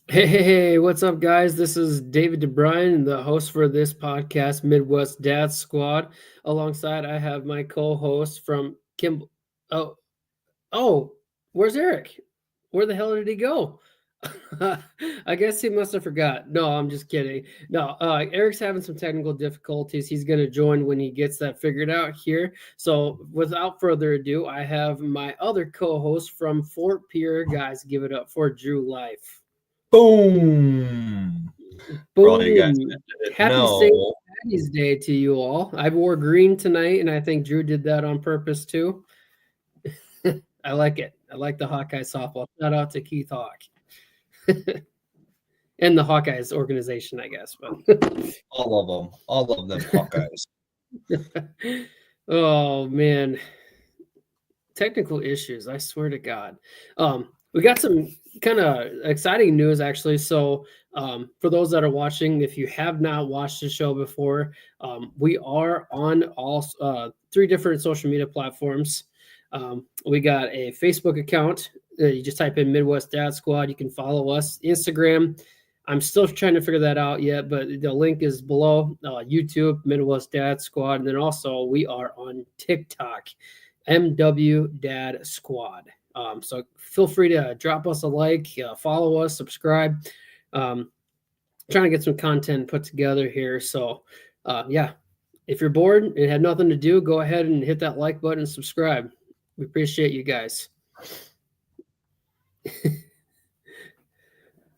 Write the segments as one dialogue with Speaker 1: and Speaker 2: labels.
Speaker 1: Hey, what's up, guys? This is David DeBryan, the host for this podcast, Midwest Dad Squad. Alongside, I have my co-host from Kim. Oh, oh, where's Eric? Where the hell did he go? I guess he must have forgot. No, I'm just kidding. No, Eric's having some technical difficulties. He's going to join when he gets that figured out here. So, without further ado, I have my other co-host from Fort Pierre. Guys, give it up for Drew Life.
Speaker 2: Boom! For all you guys
Speaker 1: Boom.
Speaker 2: that didn't
Speaker 1: Happy St.
Speaker 2: know,
Speaker 1: Patty's Day to you all. I wore green tonight, and I think Drew did that on purpose too. I like it. I like the Hawkeye softball. Shout out to Keith Hawk and the Hawkeyes organization, I guess. But
Speaker 2: all of them Hawkeyes.
Speaker 1: oh man, technical issues. I swear to God. We got some kind of exciting news actually. So for those that are watching, if you have not watched the show before, we are on all three different social media platforms. We got a Facebook account. You just type in Midwest Dad Squad. You can follow us. Instagram. I'm still trying to figure that out yet, but the link is below. YouTube, Midwest Dad Squad, and then also we are on TikTok, MW Dad Squad. So feel free to drop us a like, follow us, subscribe. Trying to get some content put together here. So yeah, if you're bored and had nothing to do, go ahead and hit that like button and subscribe. We appreciate you guys.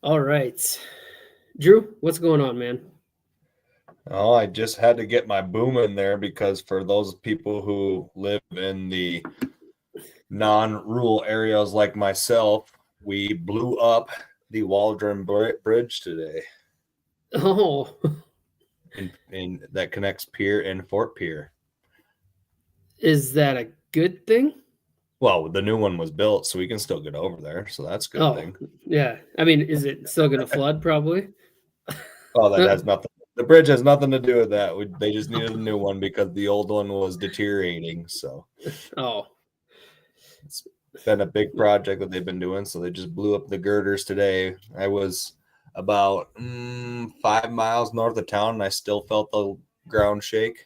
Speaker 1: All right. Drew, what's going on, man?
Speaker 2: Oh, I just had to get my boom in there because for those people who live in the non-rural areas like myself, we blew up the Waldron Bridge today,
Speaker 1: Oh,
Speaker 2: in that connects Pierre and Fort Pierre.
Speaker 1: is that a good thing?
Speaker 2: Well, the new one was built, so we can still get over there, so that's a good thing.
Speaker 1: Yeah. I mean, is it still going to flood? Probably.
Speaker 2: Oh, that has nothing. The bridge has nothing to do with that. They just needed a new one because the old one was deteriorating. So
Speaker 1: Oh,
Speaker 2: it's been a big project that they've been doing. So they just blew up the girders today. I was about 5 miles north of town, and I still felt the ground shake.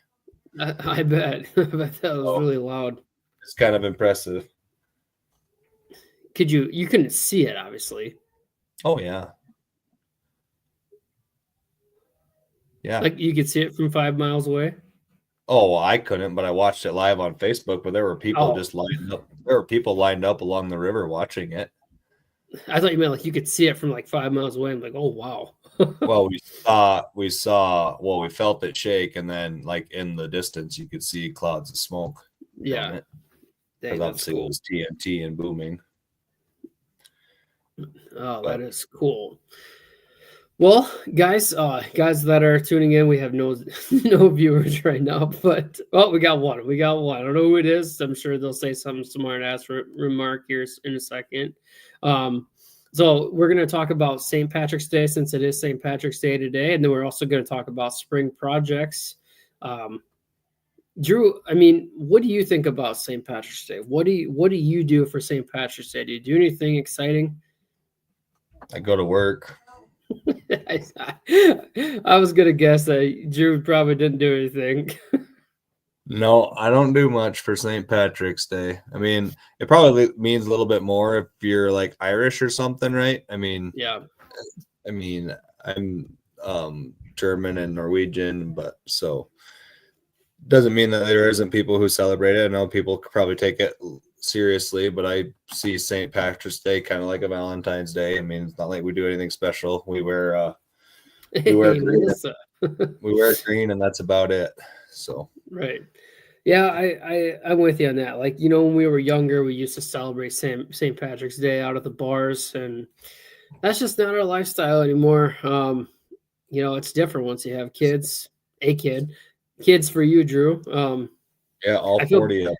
Speaker 1: I bet. I bet that was really loud.
Speaker 2: It's kind of impressive.
Speaker 1: You couldn't see it, obviously.
Speaker 2: Oh yeah, yeah.
Speaker 1: Like you could see it from 5 miles away.
Speaker 2: Oh, well, I couldn't, but I watched it live on Facebook. But there were people just lined up. There were people lined up along the river watching it.
Speaker 1: I thought you meant like you could see it from like 5 miles away. I'm like, oh wow.
Speaker 2: Well, we felt it shake, and then like in the distance, you could see clouds of smoke.
Speaker 1: Yeah,
Speaker 2: because obviously cool. It was TNT and booming.
Speaker 1: Oh, that is cool. Well, guys that are tuning in, we have no viewers right now, but we got one. We got one. I don't know who it is. I'm sure they'll say something smart ass remark here in a second. So we're going to talk about St. Patrick's Day since it is St. Patrick's Day today, and then we're also going to talk about spring projects. Drew, I mean, what do you think about St. Patrick's Day? What do you do for St. Patrick's Day? Do you do anything exciting?
Speaker 2: I go to work.
Speaker 1: I was gonna guess that Drew probably didn't do anything.
Speaker 2: No, I don't do much for St. Patrick's Day. I mean, it probably means a little bit more if you're like Irish or something, right? I mean,
Speaker 1: yeah.
Speaker 2: I mean, I'm German and Norwegian, but so doesn't mean that there isn't people who celebrate it. I know people could probably take it seriously, but I see St. Patrick's Day kind of like a Valentine's Day. I mean, it's not like we do anything special. We wear green. We wear green, and that's about it. So
Speaker 1: right. Yeah, I'm with you on that. Like, you know, when we were younger, we used to celebrate St. Patrick's Day out at the bars, and that's just not our lifestyle anymore. You know, it's different once you have kids. Kids for you, Drew.
Speaker 2: Yeah, all 40 of them.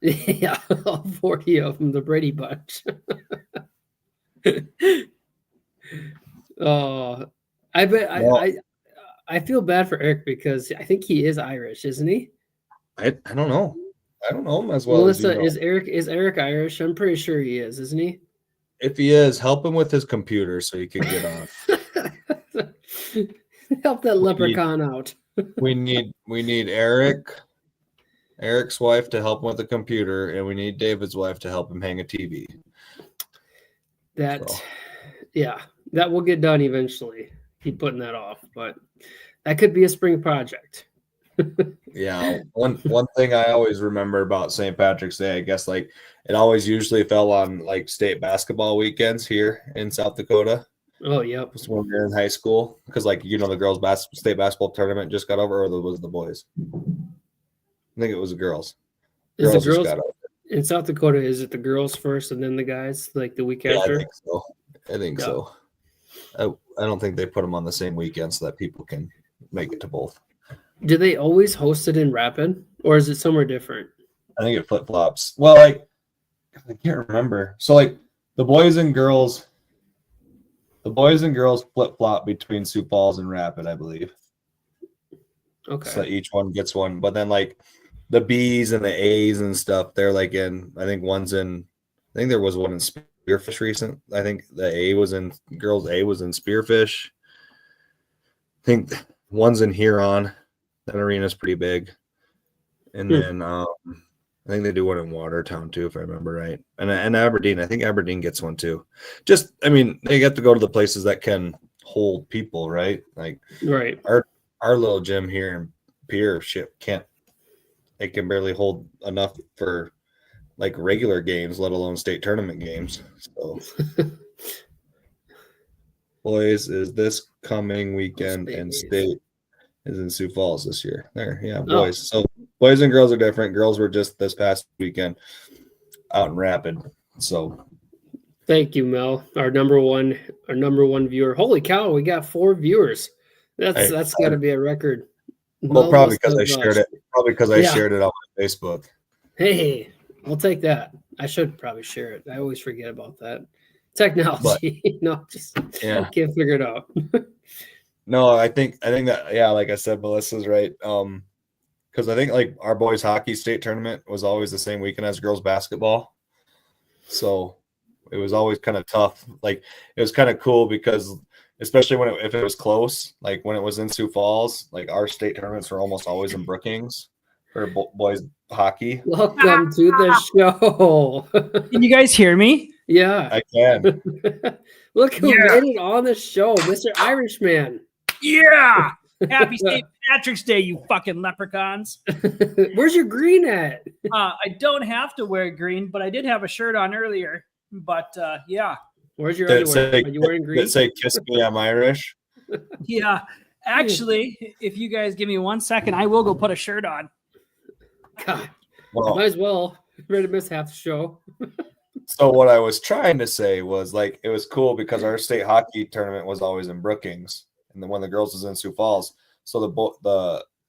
Speaker 1: Yeah, all 40 of them, the Brady Bunch. Oh, I bet I feel bad for Eric because I think he is Irish, isn't he?
Speaker 2: I don't know. I don't know him as well.
Speaker 1: Melissa, as you know. Is Eric Irish? I'm pretty sure he is, isn't he?
Speaker 2: if he is, help him with his computer so he can get on.
Speaker 1: Help that leprechaun out.
Speaker 2: We need Eric's wife to help him with the computer, and we need David's wife to help him hang a TV.
Speaker 1: Yeah, that will get done eventually. Keep putting that off, but that could be a spring project.
Speaker 2: Yeah, one thing I always remember about St. Patrick's Day, I guess, like it always usually fell on like state basketball weekends here in South Dakota.
Speaker 1: Oh, yep.
Speaker 2: It was when we were in high school, because like the girls' state basketball tournament just got over, or was it the boys? I think it was the girls.
Speaker 1: Is the girls in South Dakota? Is it the girls first and then the guys, like the week after?
Speaker 2: I think so. I think so. I don't think they put them on the same weekend so that people can make it to both.
Speaker 1: Do they always host it in Rapid, or is it somewhere different?
Speaker 2: I think it flip flops. Well, like I can't remember. So like the boys and girls flip flop between Sioux Falls and Rapid, I believe.
Speaker 1: Okay.
Speaker 2: So each one gets one, but then like the B's and the A's and stuff, they're like in. I think there was one in Spearfish recent. I think girls A was in Spearfish. I think one's in Huron. That arena's pretty big. And then I think they do one in Watertown too, if I remember right. And Aberdeen. I think Aberdeen gets one too. They get to go to the places that can hold people, right? Like
Speaker 1: right.
Speaker 2: Our little gym here in Pierre it can barely hold enough for like regular games, let alone state tournament games. So boys is this coming weekend, and state is in Sioux Falls this year. There, yeah, boys. So boys and girls are different. Girls were just this past weekend out in Rapid. So
Speaker 1: thank you, Mel. Our number one viewer. Holy cow, we got 4 viewers. That's got to be a record.
Speaker 2: Well, probably because I shared it. Probably because I shared it on my Facebook.
Speaker 1: Hey, I'll take that. I should probably share it. I always forget about that. Technology. Can't figure it out.
Speaker 2: No, I think that like I said, Melissa's right. Because I think like our boys hockey state tournament was always the same weekend as girls basketball, so it was always kind of tough. Like it was kind of cool because especially if it was close, like when it was in Sioux Falls, like our state tournaments were almost always in Brookings for boys hockey.
Speaker 1: Welcome to the show.
Speaker 3: Can you guys hear me?
Speaker 1: Yeah,
Speaker 2: I can.
Speaker 1: Look who made it on the show, Mr. Irishman.
Speaker 3: Yeah. Happy St. Patrick's Day, you fucking leprechauns.
Speaker 1: Where's your green at?
Speaker 3: I don't have to wear green, but I did have a shirt on earlier. But yeah.
Speaker 1: Where's your underwear? Are you wearing green?
Speaker 2: Did it say "Kiss Me, I'm Irish"?
Speaker 3: Yeah. Actually, if you guys give me 1 second, I will go put a shirt on.
Speaker 1: God, might as well. Ready to miss half the show.
Speaker 2: So what I was trying to say was like it was cool because our state hockey tournament was always in Brookings, and then when the girls was in Sioux Falls. So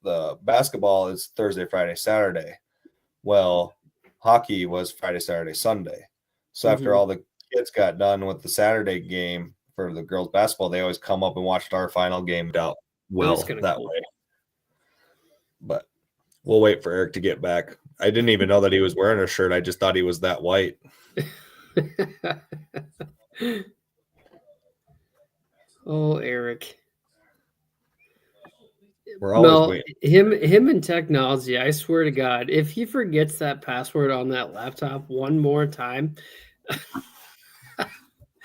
Speaker 2: the basketball is Thursday, Friday, Saturday. Well, hockey was Friday, Saturday, Sunday. So after all the kids got done with the Saturday game for the girls basketball, they always come up and watched our final game out that way. But we'll wait for Eric to get back. I didn't even know that he was wearing a shirt. I just thought he was that white.
Speaker 1: Oh, Eric.
Speaker 2: We're always waiting.
Speaker 1: Him and technology, I swear to God, if he forgets that password on that laptop one more time,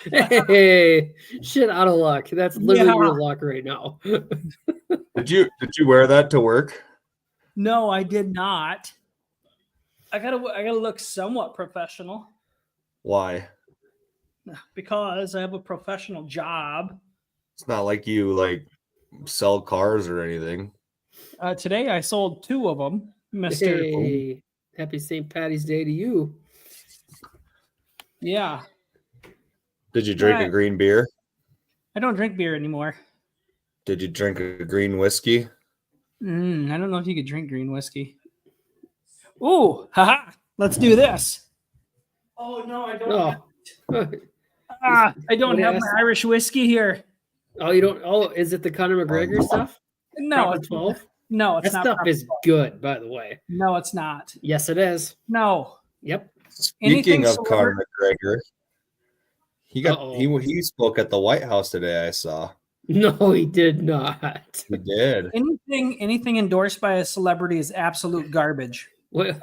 Speaker 1: hey, shit out of luck. That's literally your luck right now.
Speaker 2: Did you wear that to work?
Speaker 3: No, I did not. I gotta look somewhat professional.
Speaker 2: Why?
Speaker 3: Because I have a professional job.
Speaker 2: It's not like you like sell cars or anything.
Speaker 3: Today I sold 2 of them, Mr.
Speaker 1: Hey, happy St. Patty's Day to you.
Speaker 3: Yeah.
Speaker 2: Did you drink a green beer?
Speaker 3: I don't drink beer anymore.
Speaker 2: Did you drink a green whiskey?
Speaker 3: I don't know if you could drink green whiskey. Ooh, haha. Let's do this. Oh, no, I don't. I don't have my Irish whiskey here.
Speaker 1: Oh, you don't? Oh, is it the Conor McGregor stuff?
Speaker 3: No,
Speaker 1: it's 12.
Speaker 3: No, it's
Speaker 1: that
Speaker 3: not.
Speaker 1: Stuff is good, by the way.
Speaker 3: No, it's not.
Speaker 1: Yes, it is.
Speaker 3: No.
Speaker 1: Yep.
Speaker 2: Speaking of Conor McGregor, He spoke at the White House today. I saw.
Speaker 1: No, he did not.
Speaker 2: He did.
Speaker 3: Anything endorsed by a celebrity is absolute garbage.
Speaker 1: What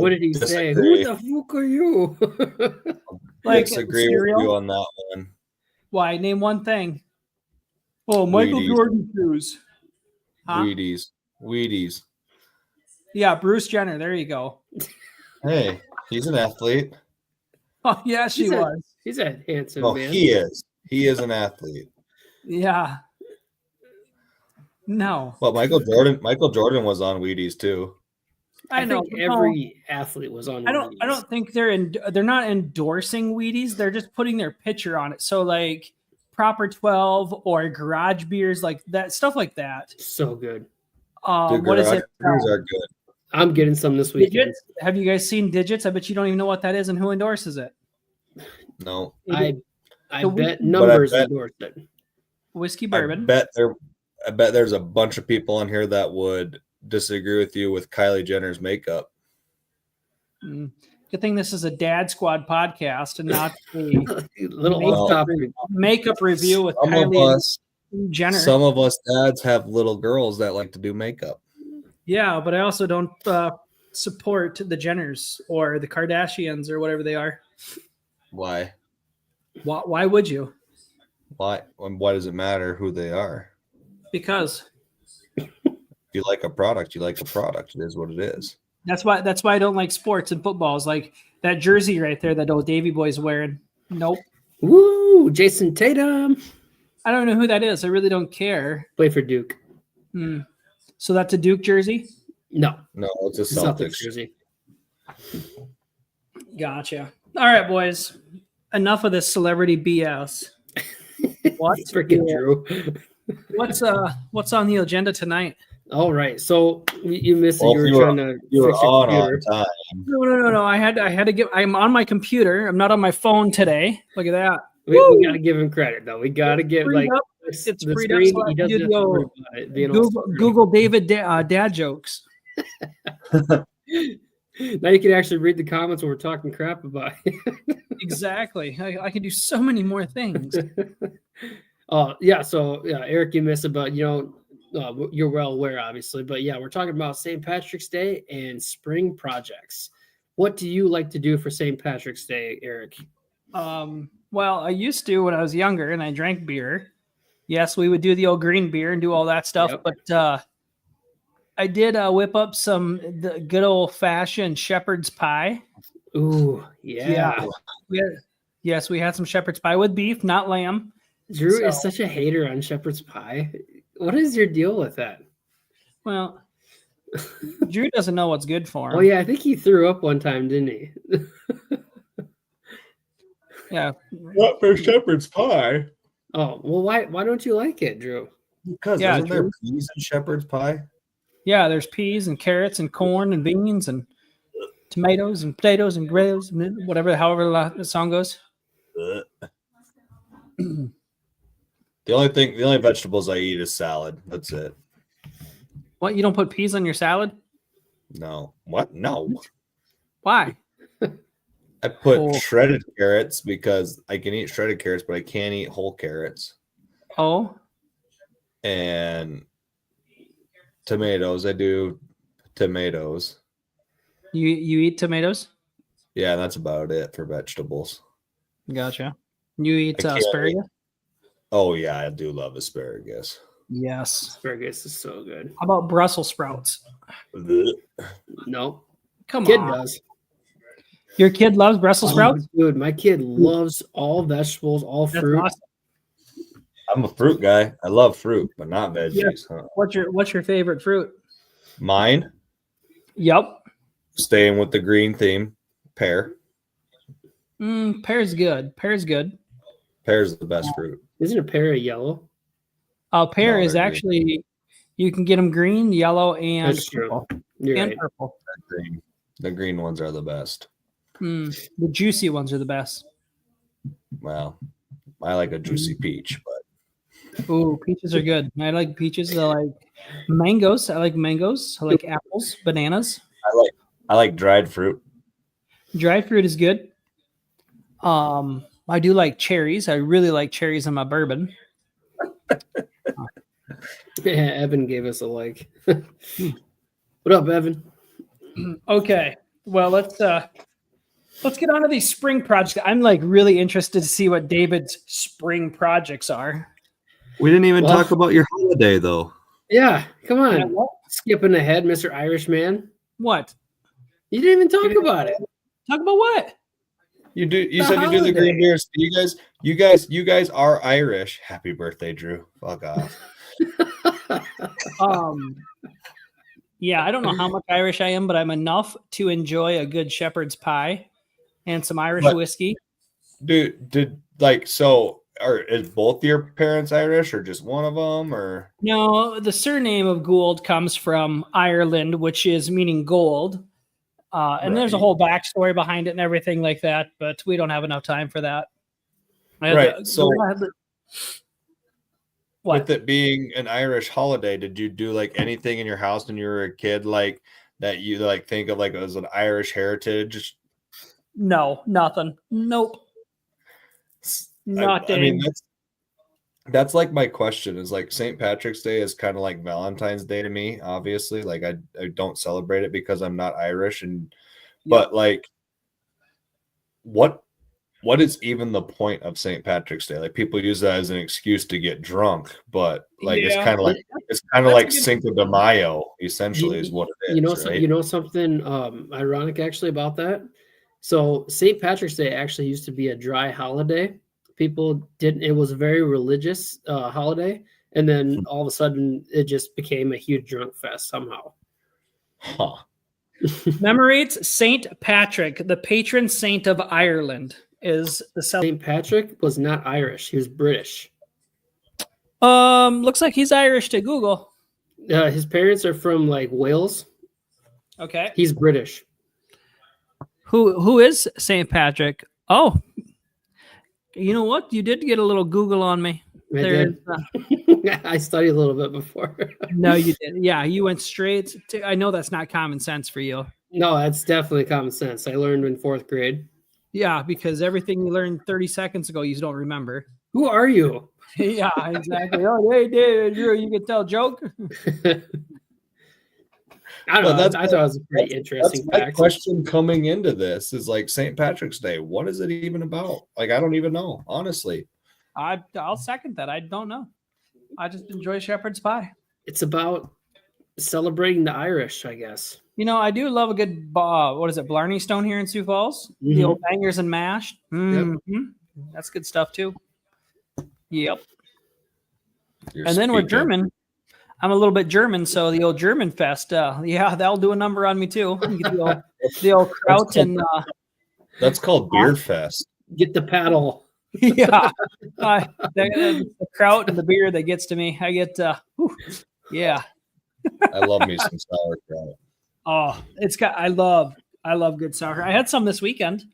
Speaker 1: did he say? Who the fuck are you?
Speaker 2: I disagree with you on that one.
Speaker 3: Why? Name one thing. Oh, Michael
Speaker 2: Wheaties.
Speaker 3: Jordan shoes. Huh?
Speaker 2: Wheaties.
Speaker 3: Yeah, Bruce Jenner. There you go.
Speaker 2: Hey, he's an athlete.
Speaker 3: Oh, yeah, she was.
Speaker 1: He's a handsome
Speaker 2: No,
Speaker 1: man.
Speaker 2: he is. He is an athlete.
Speaker 3: Yeah. No.
Speaker 2: Well, Michael Jordan was on Wheaties too.
Speaker 3: I know.
Speaker 1: think every athlete was on.
Speaker 3: I don't think they're not endorsing Wheaties. They're just putting their picture on it. So like Proper 12 or Garage Beers, like that stuff like that.
Speaker 1: So good.
Speaker 3: What is it?
Speaker 2: Beers are good.
Speaker 1: I'm getting some this weekend.
Speaker 3: Digits? Have you guys seen Digits? I bet you don't even know what that is and who endorses it.
Speaker 2: No,
Speaker 1: I bet numbers endorse it.
Speaker 3: Whiskey bourbon.
Speaker 2: I bet there's a bunch of people on here that would disagree with you with Kylie Jenner's makeup.
Speaker 3: Good thing this is a Dad Squad podcast and not a
Speaker 1: little off-topic
Speaker 3: makeup review with
Speaker 2: Some
Speaker 3: Kylie
Speaker 2: of us,
Speaker 3: Jenner.
Speaker 2: Some of us dads have little girls that like to do makeup.
Speaker 3: Yeah, but I also don't support the Jenners or the Kardashians or whatever they are.
Speaker 2: Why?
Speaker 3: Why would you?
Speaker 2: Why does it matter who they are?
Speaker 3: Because
Speaker 2: if you like a product, you like a product. It is what it is.
Speaker 3: That's why I don't like sports and footballs. Like that jersey right there that old Davy Boy's wearing. Nope.
Speaker 1: Woo! Jason Tatum.
Speaker 3: I don't know who that is. I really don't care.
Speaker 1: Play for Duke.
Speaker 3: So that's a Duke jersey?
Speaker 1: No,
Speaker 2: it's a Celtics
Speaker 1: jersey.
Speaker 3: Gotcha. All right, boys. Enough of this celebrity BS. What?
Speaker 1: Freaking Drew.
Speaker 3: What's on the agenda tonight?
Speaker 1: All right. So you missed it.
Speaker 2: Well,
Speaker 1: You were trying to
Speaker 2: you were
Speaker 1: fix your
Speaker 2: on
Speaker 1: computer.
Speaker 2: time.
Speaker 3: No. I had to get. I'm on my computer. I'm not on my phone today. Look at that.
Speaker 1: We got to give him credit, though. We got to give
Speaker 3: It's
Speaker 1: the
Speaker 3: freed up
Speaker 1: screen.
Speaker 3: so I
Speaker 1: He
Speaker 3: can
Speaker 1: doesn't
Speaker 3: do
Speaker 1: have
Speaker 3: the
Speaker 1: to worry
Speaker 3: old
Speaker 1: about it being all
Speaker 3: Google David dad jokes.
Speaker 1: Now you can actually read the comments when we're talking crap about it.
Speaker 3: Exactly. I can do so many more things.
Speaker 1: Yeah. So Eric, you missed about you're well aware, obviously, but yeah, we're talking about St. Patrick's Day and spring projects. What do you like to do for St. Patrick's Day, Eric?
Speaker 3: Well, I used to when I was younger and I drank beer. Yes, we would do the old green beer and do all that stuff,
Speaker 1: Yep.
Speaker 3: but I did whip up the good old fashioned shepherd's pie.
Speaker 1: Ooh, yeah.
Speaker 3: Yes, we had some shepherd's pie with beef, not lamb.
Speaker 1: Drew is such a hater on shepherd's pie. What is your deal with that?
Speaker 3: Well, Drew doesn't know what's good for him.
Speaker 1: Oh yeah, I think he threw up one time, didn't he?
Speaker 3: Yeah.
Speaker 2: What for shepherd's pie?
Speaker 1: Oh well, why don't you like it, Drew?
Speaker 2: Because
Speaker 3: Yeah,
Speaker 2: isn't there peas in shepherd's pie?
Speaker 3: Yeah, there's peas and carrots and corn and beans and tomatoes and potatoes and grills and whatever, however the song goes.
Speaker 2: The only vegetables I eat is salad. That's it.
Speaker 3: What, you don't put peas on your salad?
Speaker 2: No. What? No.
Speaker 3: Why?
Speaker 2: I put
Speaker 3: Oh.
Speaker 2: shredded carrots because I can eat shredded carrots, but I can't eat whole carrots.
Speaker 3: Oh,
Speaker 2: And tomatoes. I do tomatoes.
Speaker 3: you eat tomatoes?
Speaker 2: Yeah, that's about it for vegetables.
Speaker 3: Gotcha. You eat
Speaker 2: I can't
Speaker 3: asparagus?
Speaker 2: Oh yeah, I do love asparagus.
Speaker 3: Yes.
Speaker 1: Asparagus is so good.
Speaker 3: How about Brussels sprouts?
Speaker 2: Blech.
Speaker 1: No,
Speaker 3: Come
Speaker 1: kid
Speaker 3: on.
Speaker 1: does.
Speaker 3: Your kid loves Brussels sprouts?
Speaker 1: Dude, my kid loves all vegetables, all
Speaker 3: That's
Speaker 1: fruit.
Speaker 3: awesome.
Speaker 2: I'm a fruit guy. I love fruit, but not veggies. Huh?
Speaker 3: What's your favorite fruit?
Speaker 2: Mine,
Speaker 3: Yep.
Speaker 2: staying with the green theme, pear.
Speaker 3: Pear's good. Pear's good.
Speaker 2: Pear's the best fruit.
Speaker 1: Isn't a pear a yellow?
Speaker 3: Pear
Speaker 2: No,
Speaker 3: is
Speaker 2: they're
Speaker 3: actually, you can get them green, yellow, and
Speaker 1: That's true.
Speaker 3: purple.
Speaker 1: You're
Speaker 3: And
Speaker 1: right.
Speaker 3: purple.
Speaker 2: Green. The green ones are the best.
Speaker 3: The juicy ones are the best.
Speaker 2: Well, I like a juicy peach, but
Speaker 3: Ooh, peaches are good. I like peaches. I like mangoes. I like apples, bananas.
Speaker 2: I like dried fruit.
Speaker 3: Dried fruit is good. What I do like cherries. I really like cherries in my bourbon.
Speaker 1: Yeah, Evan gave us a like. What up, Evan?
Speaker 3: Okay. Well, let's get on to these spring projects. I'm like really interested to see what David's spring projects are.
Speaker 2: We didn't even
Speaker 1: Well-
Speaker 2: talk about your holiday though.
Speaker 1: Yeah, come on.
Speaker 3: Yeah, what?
Speaker 1: Skipping ahead, Mr. Irishman.
Speaker 3: What?
Speaker 1: You didn't even talk about it.
Speaker 3: Talk about what?
Speaker 2: You do. You
Speaker 1: The
Speaker 2: said you do the
Speaker 1: holiday.
Speaker 2: green beers. You guys are Irish. Happy birthday, Drew. Fuck off.
Speaker 3: Yeah, I don't know how much Irish I am, but I'm enough to enjoy a good shepherd's pie and some Irish
Speaker 2: But-
Speaker 3: whiskey.
Speaker 2: Is both your parents Irish or just one of them or?
Speaker 3: No, the surname of Gould comes from Ireland, which is meaning gold. And there's a
Speaker 2: Right.
Speaker 3: whole backstory behind it and everything like that, but we don't have enough time for that.
Speaker 2: Right, so-
Speaker 3: What?
Speaker 2: With it being an Irish holiday, did you do like anything in your house when you were a kid, like that you like think of like as an Irish heritage?
Speaker 3: No, nothing. Nope. Not
Speaker 2: I mean,
Speaker 3: dang.
Speaker 2: that's like my question is like St. Patrick's Day is kind of like Valentine's Day to me, obviously. Like I don't celebrate it because I'm not Irish but like what is even the point of St. Patrick's Day? Like people use that as an excuse to get drunk, but like it's
Speaker 3: Yeah.
Speaker 2: kind of like
Speaker 3: That's a good
Speaker 2: Cinco de Mayo essentially is what it is.
Speaker 1: You know,
Speaker 2: right?
Speaker 1: you know something ironic actually about that. So St. Patrick's Day actually used to be a dry holiday. People didn't. It was a very religious holiday, and then all of a sudden it just became a huge drunk fest somehow.
Speaker 2: Huh.
Speaker 3: Commemorates Saint Patrick, the patron saint of Ireland, is the
Speaker 1: St. Patrick was not Irish; he was British.
Speaker 3: looks like he's Irish to Google.
Speaker 1: His parents are from like Wales.
Speaker 3: Okay.
Speaker 1: He's British.
Speaker 3: Who is Saint Patrick? Oh, you know what? You did get a little Google on me.
Speaker 1: I
Speaker 3: There's,
Speaker 1: did. I studied a little bit before.
Speaker 3: no, you did. Yeah, you went straight to. I know that's not common sense for you.
Speaker 1: No, that's definitely common sense. I learned in 4th grade.
Speaker 3: Yeah, because everything you learned 30 seconds ago, you don't remember.
Speaker 1: Who are you?
Speaker 3: Yeah, exactly. Oh, hey, David, you can tell a joke.
Speaker 1: I don't
Speaker 2: Well,
Speaker 1: know.
Speaker 2: that's
Speaker 1: I thought it was a pretty interesting
Speaker 2: That's my
Speaker 1: fact.
Speaker 2: question coming into this is like St. Patrick's Day. What is it even about? Like I don't even know, honestly.
Speaker 3: I'll second that. I don't know. I just enjoy shepherd's pie.
Speaker 1: It's about celebrating the Irish, I guess.
Speaker 3: You know, I do love a good what is it, Blarney Stone here in Sioux Falls? The
Speaker 1: Mhm.
Speaker 3: old bangers and mash. Mhm. That's good stuff too. Yep.
Speaker 2: You're
Speaker 3: And then we're
Speaker 2: speaking.
Speaker 3: German. I'm a little bit German, so the old German fest. Yeah, that'll do a number on me too. Get the old kraut and
Speaker 2: That's called Beer Fest.
Speaker 1: Get the paddle.
Speaker 3: yeah, the kraut and the beer that gets to me. I get yeah.
Speaker 2: I love me some sauerkraut.
Speaker 3: Oh, it's got. I love good sauerkraut. I had some this weekend.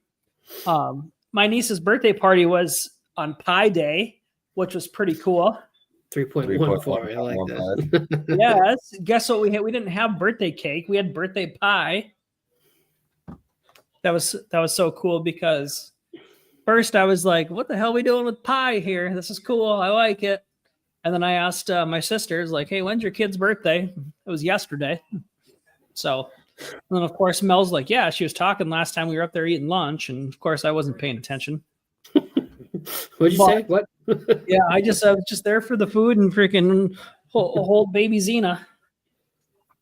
Speaker 3: My niece's birthday party was on Pie Day, which was pretty cool.
Speaker 1: 3.14. I like that.
Speaker 3: Yes. Guess what we had? We didn't have birthday cake. We had birthday pie. That was so cool because first I was like, "What the hell are we doing with pie here? This is cool. I like it." And then I asked my sisters, like, "Hey, when's your kid's birthday?" It was yesterday. So, and then of course Mel's like, "Yeah, she was talking last time we were up there eating lunch," and of course I wasn't paying attention.
Speaker 1: What'd you say? What?
Speaker 3: Yeah, I was just there for the food and freaking hold baby Xena.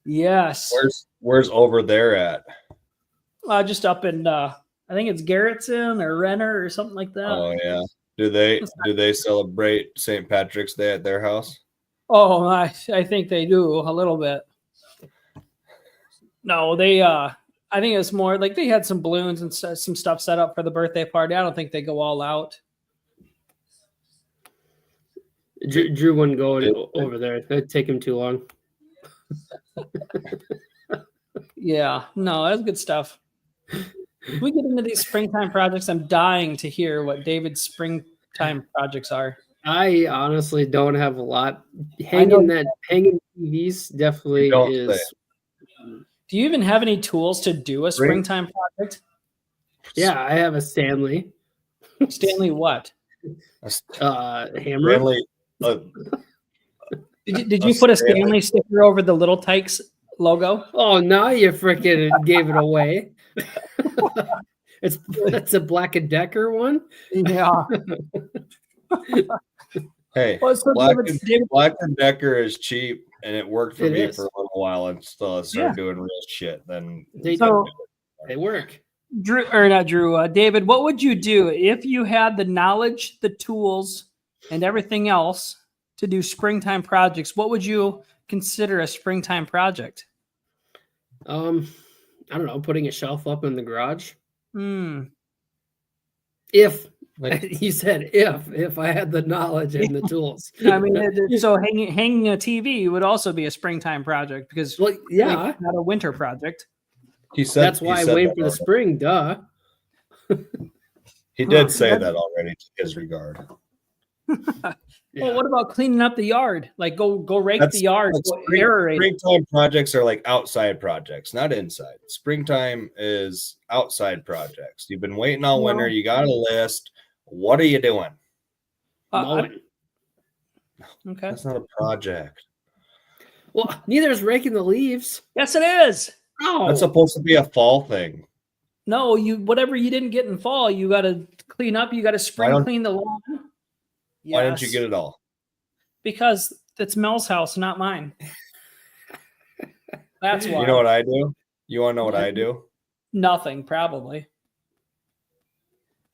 Speaker 3: Yes.
Speaker 2: Where's over there at?
Speaker 3: Just up in I think it's Garrettson or Renner or something like that.
Speaker 2: Oh yeah. Do they celebrate St. Patrick's Day at their house?
Speaker 3: Oh, I think they do a little bit. No, they I think it was more like they had some balloons and some stuff set up for the birthday party. I don't think they go all out.
Speaker 1: Drew wouldn't go over there. That'd take him too long.
Speaker 3: Yeah, no, that's good stuff. If we get into these springtime projects, I'm dying to hear what David's springtime projects are.
Speaker 1: I honestly don't have a lot. Hanging TVs definitely
Speaker 2: Don't
Speaker 1: is.
Speaker 2: say.
Speaker 3: Do you even have any tools to do a springtime project?
Speaker 1: Yeah, I have a Stanley.
Speaker 3: Stanley, what?
Speaker 1: Hammer.
Speaker 2: Stanley,
Speaker 3: Did you put a Stanley sticker over the Little Tykes logo?
Speaker 1: Oh, now you freaking gave it away. It's a Black and Decker one.
Speaker 3: Yeah.
Speaker 2: hey,
Speaker 3: Well, so
Speaker 2: Black and Decker is cheap, and it worked for
Speaker 1: It
Speaker 2: me
Speaker 1: is.
Speaker 2: for a little while until I started doing real shit. Then
Speaker 1: They work.
Speaker 3: David, what would you do if you had the knowledge, the tools, and everything else to do springtime projects? What would you consider a springtime project?
Speaker 1: I don't know, putting a shelf up in the garage. If he said if I had the knowledge and the tools.
Speaker 3: I mean, so hanging a TV would also be a springtime project because
Speaker 1: yeah,
Speaker 3: not a winter project.
Speaker 2: he said
Speaker 1: that's why I wait for the spring. Duh.
Speaker 2: He did say that already to his regard.
Speaker 3: Well, what about cleaning up the yard? Like go rake the yard.
Speaker 2: Springtime projects are like outside projects, not inside. Springtime is outside projects. You've been waiting all winter. You got a list. What are you doing?
Speaker 1: Mowing.
Speaker 3: Okay.
Speaker 2: That's not a project.
Speaker 1: Well, neither is raking the leaves.
Speaker 3: Yes, it is.
Speaker 1: Oh,
Speaker 2: That's supposed to be a fall thing.
Speaker 3: No, whatever you didn't get in fall, you got to clean up. You got to spring clean the lawn.
Speaker 2: Why didn't you get it all?
Speaker 3: Because it's Mel's house, not mine. That's why.
Speaker 2: You know what I do? You want to know what I do?
Speaker 3: Nothing, probably.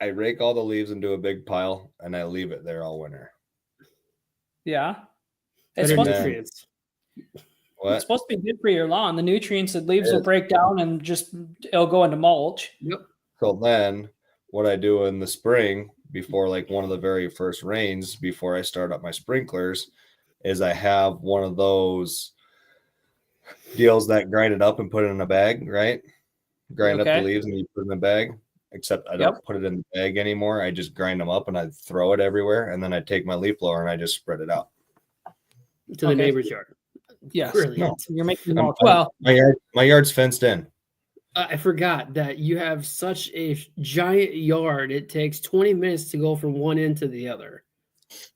Speaker 2: I rake all the leaves into a big pile and I leave it there all winter.
Speaker 3: Yeah. It's
Speaker 1: better
Speaker 3: supposed,
Speaker 1: nutrients.
Speaker 3: it's
Speaker 2: What?
Speaker 3: supposed to be good for your lawn. The nutrients, the leaves will break down and it'll go into mulch.
Speaker 1: Yep.
Speaker 2: So then what I do in the spring before like one of the very first rains, before I start up my sprinklers, is I have one of those deals that grind it up and put it in a bag, right? Grind up the leaves and you put it in a bag. Except I don't put it in the bag anymore. I just grind them up and I throw it everywhere. And then I take my leaf blower and I just spread it out.
Speaker 1: To the neighbor's yard.
Speaker 3: Yes.
Speaker 1: Brilliant.
Speaker 3: No, you're making mulch. Well,
Speaker 2: my yard's fenced in.
Speaker 1: I forgot that you have such a giant yard. It takes 20 minutes to go from one end to the other.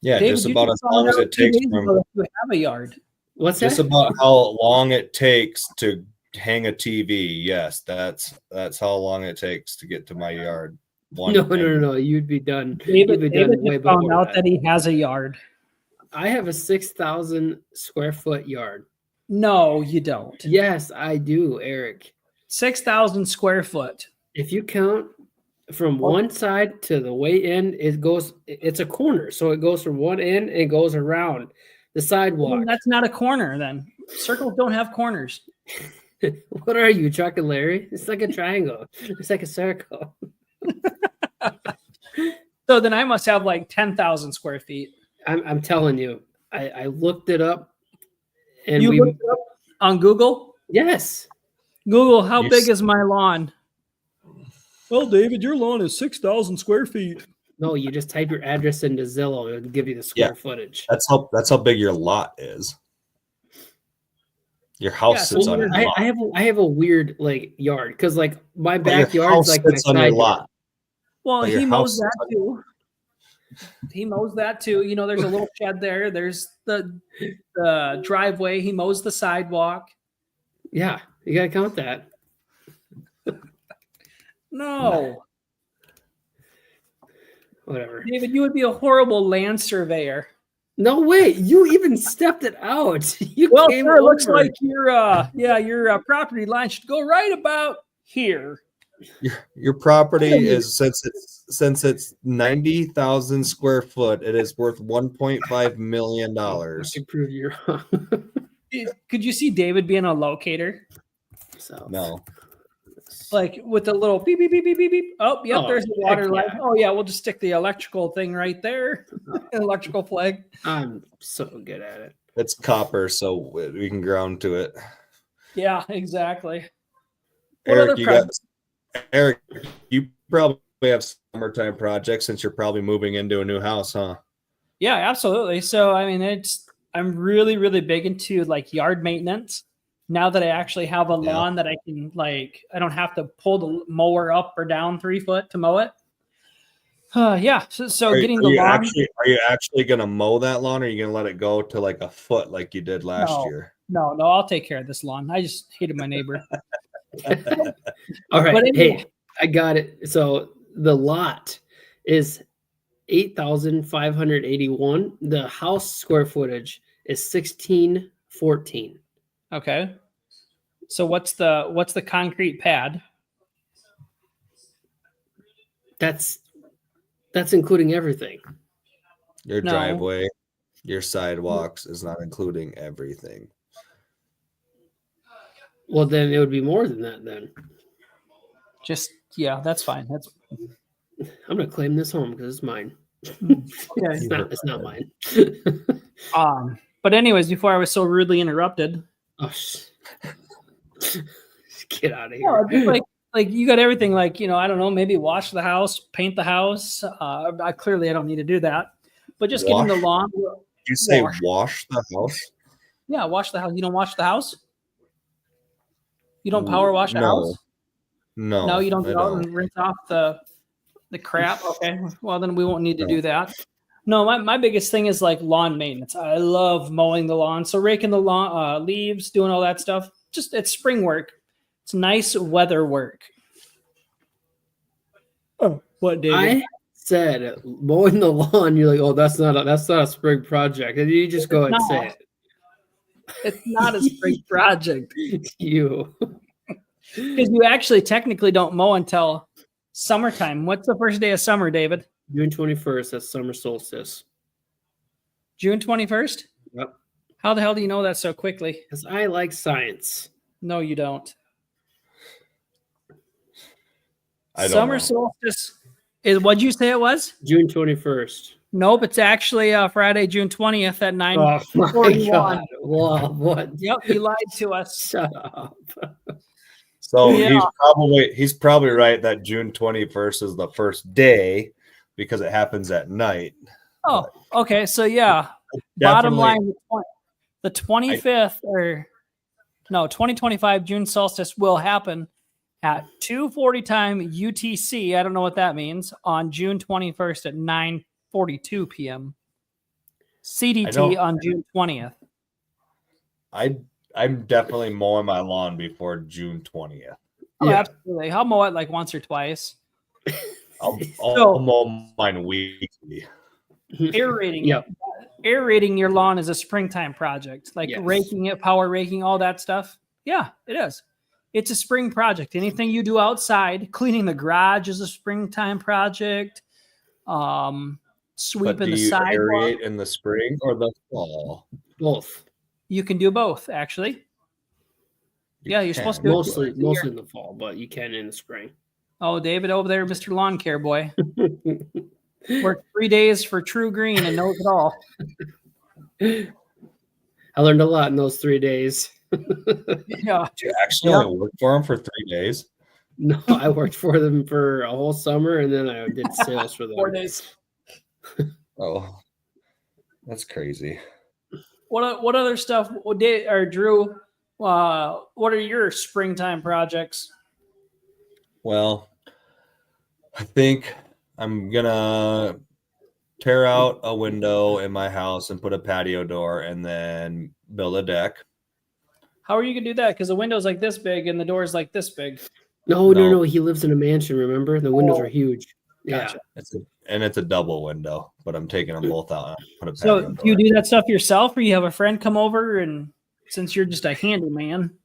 Speaker 2: Yeah,
Speaker 3: David,
Speaker 2: just about as long as it takes from.
Speaker 3: You have a yard.
Speaker 1: What's that?
Speaker 2: Just about how long it takes to hang a TV. Yes, that's how long it takes to get to my yard.
Speaker 1: No. You'd be done.
Speaker 3: David
Speaker 1: way
Speaker 3: found out
Speaker 1: that
Speaker 3: he has a yard.
Speaker 1: I have a 6,000 square foot yard.
Speaker 3: No, you don't.
Speaker 1: Yes, I do, Eric.
Speaker 3: 6,000 square foot.
Speaker 1: If you count from one side to the way end, it's a corner. So it goes from one end and it goes around the sidewalk.
Speaker 3: Well, that's not a corner then. Circles don't have corners.
Speaker 1: What are you, Chuck and Larry? It's like a triangle. It's like a circle.
Speaker 3: So then I must have like 10,000 square feet.
Speaker 1: I'm telling you, I looked it up. And
Speaker 3: you looked it up on Google?
Speaker 1: Yes.
Speaker 3: Google, how big is my lawn? Well, David, your lawn is 6,000 square feet.
Speaker 1: No, you just type your address into Zillow and give you the square footage.
Speaker 2: That's how big your lot is. Your house sits on your lot.
Speaker 1: I have a weird like yard because like my backyard is like my
Speaker 2: on your
Speaker 1: side
Speaker 2: lot.
Speaker 1: yard.
Speaker 3: Well, he mows that too. He mows that too. You know, there's a little shed there. There's the driveway. He mows the sidewalk.
Speaker 1: Yeah, you gotta count that.
Speaker 3: No.
Speaker 1: Whatever.
Speaker 3: David, you would be a horrible land surveyor.
Speaker 1: No way. You even stepped it out. You
Speaker 3: Well,
Speaker 1: came
Speaker 3: sir, it looks
Speaker 1: over.
Speaker 3: like your property line should go right about here.
Speaker 2: Your property is since it's 90,000 square foot, it is worth $1.5 million.
Speaker 1: I can prove you're wrong.
Speaker 3: Could you see David being a locator?
Speaker 1: So
Speaker 2: No.
Speaker 3: Like with a little beep, beep, beep, beep, beep, beep. Oh, yep,
Speaker 1: Oh,
Speaker 3: there's the water
Speaker 1: heck
Speaker 3: line.
Speaker 1: yeah.
Speaker 3: Oh, yeah, we'll just stick the electrical thing right there. Electrical flag.
Speaker 1: I'm so good at it.
Speaker 2: It's copper, so we can ground to it.
Speaker 3: Yeah, exactly. What other
Speaker 2: Eric, you probably have summertime projects since you're probably moving into a new house, huh?
Speaker 3: Yeah, absolutely. So, I mean, I'm really, really big into like yard maintenance. Now that I actually have a lawn that I can I don't have to pull the mower up or down 3 foot to mow it. Yeah. So
Speaker 2: Are,
Speaker 3: getting
Speaker 2: are
Speaker 3: the
Speaker 2: you
Speaker 3: lawn.
Speaker 2: are you actually gonna mow that lawn, or are you gonna let it go to like a foot like you did last year?
Speaker 3: No, I'll take care of this lawn. I just hated my neighbor.
Speaker 1: All right.
Speaker 3: But anyway.
Speaker 1: Hey, I got it. So the lot is 8,581. The house square footage is 1614.
Speaker 3: Okay. So what's the concrete pad?
Speaker 1: That's including everything.
Speaker 2: Your
Speaker 3: No.
Speaker 2: driveway, your sidewalks is not including everything.
Speaker 1: Well, then it would be more than that. Then
Speaker 3: Just yeah, that's fine. That's
Speaker 1: I'm gonna claim this home because it's mine.
Speaker 3: okay.
Speaker 1: It's not mine.
Speaker 3: But anyways, before I was so rudely interrupted,
Speaker 1: Oh, get out of here.
Speaker 3: no, like you got everything. Like I don't know, maybe wash the house, paint the house. I don't need to do that, but just getting the lawn.
Speaker 2: Did you say wash the house?
Speaker 3: Yeah, wash the house. You don't wash the house. You don't power wash the house.
Speaker 2: No,
Speaker 3: you don't go out and rinse off the crap. Okay, well then we won't need to do that. No, my biggest thing is like lawn maintenance. I love mowing the lawn. So raking the lawn, leaves, doing all that stuff. Just it's spring work. It's nice weather work. Oh, what, David?
Speaker 1: I said mowing the lawn. You're like, oh, that's not a spring project. And you just go and say it.
Speaker 3: It's not a spring project.
Speaker 1: You.
Speaker 3: Because you actually technically don't mow until summertime. What's the first day of summer, David?
Speaker 1: June 21st. That's summer solstice.
Speaker 3: June 21st?
Speaker 1: Yep.
Speaker 3: How the hell do you know that so quickly?
Speaker 1: Because I like science.
Speaker 3: No, you don't.
Speaker 2: Summer
Speaker 3: solstice is what'd you say it was?
Speaker 1: June 21st.
Speaker 3: Nope, it's actually Friday, June 20th at 9.
Speaker 1: Oh my God. Wow, what?
Speaker 3: Yep, he lied to us.
Speaker 1: Shut up.
Speaker 2: So
Speaker 3: Yeah.
Speaker 2: he's probably right that June 21st is the first day because it happens at night.
Speaker 3: Oh, okay. So yeah, bottom line, the 25th 2025 June solstice will happen at 2:40 time UTC. I don't know what that means on June 21st at 9:42 p.m. CDT on June 20th.
Speaker 2: I'm definitely mowing my lawn before June 20th.
Speaker 3: Oh, yeah. Absolutely. I'll mow it like once or twice.
Speaker 2: I'll mow mine weekly.
Speaker 3: Aerating.
Speaker 1: Yep.
Speaker 3: Aerating your lawn is a springtime project. Like raking it, power raking, all that stuff. Yeah, it is. It's a spring project. Anything you do outside, cleaning the garage is a springtime project. Sweeping the sidewalk.
Speaker 2: Aerate in the spring or the fall?
Speaker 1: Both.
Speaker 3: You can do both, actually. You're supposed to do
Speaker 1: mostly in the fall, but you can in the spring.
Speaker 3: Oh, David over there, Mr. Lawn Care Boy. Worked 3 days for True Green and knows it all.
Speaker 1: I learned a lot in those 3 days.
Speaker 3: Yeah.
Speaker 2: Did you actually only work for them for 3 days?
Speaker 1: No, I worked for them for a whole summer, and then I did sales for them.
Speaker 3: 4 days.
Speaker 2: Oh, that's crazy.
Speaker 3: What other stuff, Drew? What are your springtime projects?
Speaker 2: Well, I think I'm gonna tear out a window in my house and put a patio door, and then build a deck.
Speaker 3: How are you gonna do that? Because the window's like this big and the door's like this big.
Speaker 1: No. He lives in a mansion. Remember, the windows are huge.
Speaker 2: Gotcha. Yeah, it's a double window, but I'm taking them both out. And put a
Speaker 3: So
Speaker 2: patio door.
Speaker 3: do you do that stuff yourself, or you have a friend come over? And since you're just a handyman,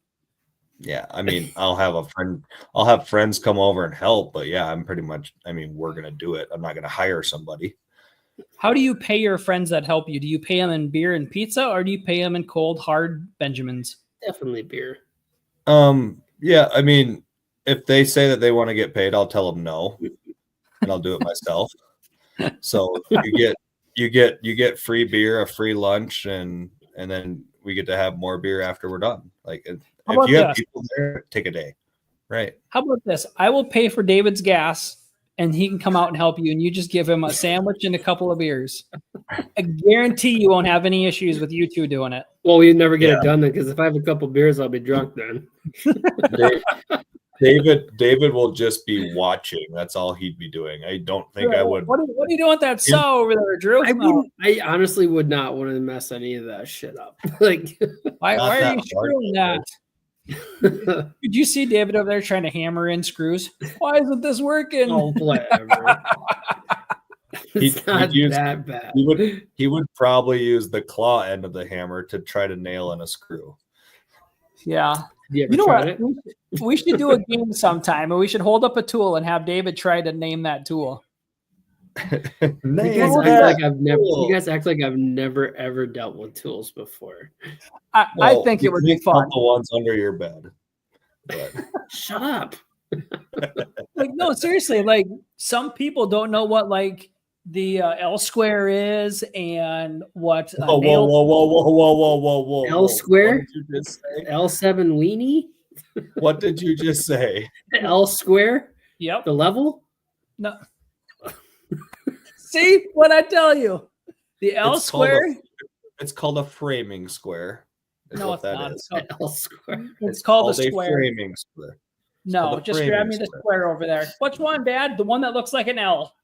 Speaker 2: yeah, I mean, I'll have friends come over and help, but yeah, we're gonna do it. I'm not gonna hire somebody.
Speaker 3: how do you pay your friends that help you? Do you pay them in beer and pizza, or do you pay them in cold hard Benjamins?
Speaker 1: Definitely beer.
Speaker 2: Yeah, I mean, if they say that they want to get paid, I'll tell them no, and I'll do it myself. So you get free beer, a free lunch, and then we get to have more beer after we're done. Like if you have people there, take a day, right?
Speaker 3: How about this? I will pay for David's gas, and he can come out and help you, and you just give him a sandwich and a couple of beers. I guarantee you won't have any issues with you two doing it.
Speaker 1: Well, we never get it done then, because if I have a couple beers, I'll be drunk then.
Speaker 2: David will just be watching. That's all he'd be doing. I don't think I would.
Speaker 3: What are you doing with that saw over there, Drew?
Speaker 1: I honestly would not want to mess any of that shit up. Like,
Speaker 3: why
Speaker 2: Not
Speaker 3: are
Speaker 2: that
Speaker 3: you
Speaker 2: hard,
Speaker 3: screwing that? Did you see David over there trying to hammer in screws? Why isn't this working?
Speaker 1: oh, whatever. It's
Speaker 2: He'd
Speaker 1: not
Speaker 2: use-
Speaker 1: that bad.
Speaker 2: He would probably use the claw end of the hammer to try to nail in a screw.
Speaker 3: Yeah.
Speaker 1: You ever
Speaker 3: You know
Speaker 1: tried
Speaker 3: what?
Speaker 1: it?
Speaker 3: We should do a game sometime, and we should hold up a tool and have David try to name that tool.
Speaker 1: You
Speaker 2: Nail
Speaker 1: guys,
Speaker 2: that
Speaker 1: act like I've never,
Speaker 2: tool.
Speaker 1: you guys act like I've never ever dealt with tools before.
Speaker 3: I
Speaker 2: Well,
Speaker 3: think it
Speaker 2: you
Speaker 3: would be
Speaker 2: think about
Speaker 3: fun.
Speaker 2: The ones under your bed. But
Speaker 1: Shut up.
Speaker 3: Like, no, seriously, like some people don't know what like the L square is and what
Speaker 2: whoa, whoa, whoa, whoa, whoa, whoa, whoa, whoa, whoa.
Speaker 1: L square?
Speaker 2: What did you just say?
Speaker 1: L7 weenie?
Speaker 2: What did you just say?
Speaker 1: The L square?
Speaker 3: Yep.
Speaker 1: The level?
Speaker 3: No. See what I tell you? The L
Speaker 2: It's called
Speaker 3: square.
Speaker 2: It's called a framing square. Is
Speaker 3: No,
Speaker 2: what
Speaker 3: it's
Speaker 2: that
Speaker 3: not.
Speaker 2: is.
Speaker 1: The L square.
Speaker 3: It's called a
Speaker 2: a
Speaker 3: square.
Speaker 2: framing square.
Speaker 3: No,
Speaker 2: called a
Speaker 3: just grab me
Speaker 2: framing
Speaker 3: the square over there. Which one, Dad? The one that looks like an L.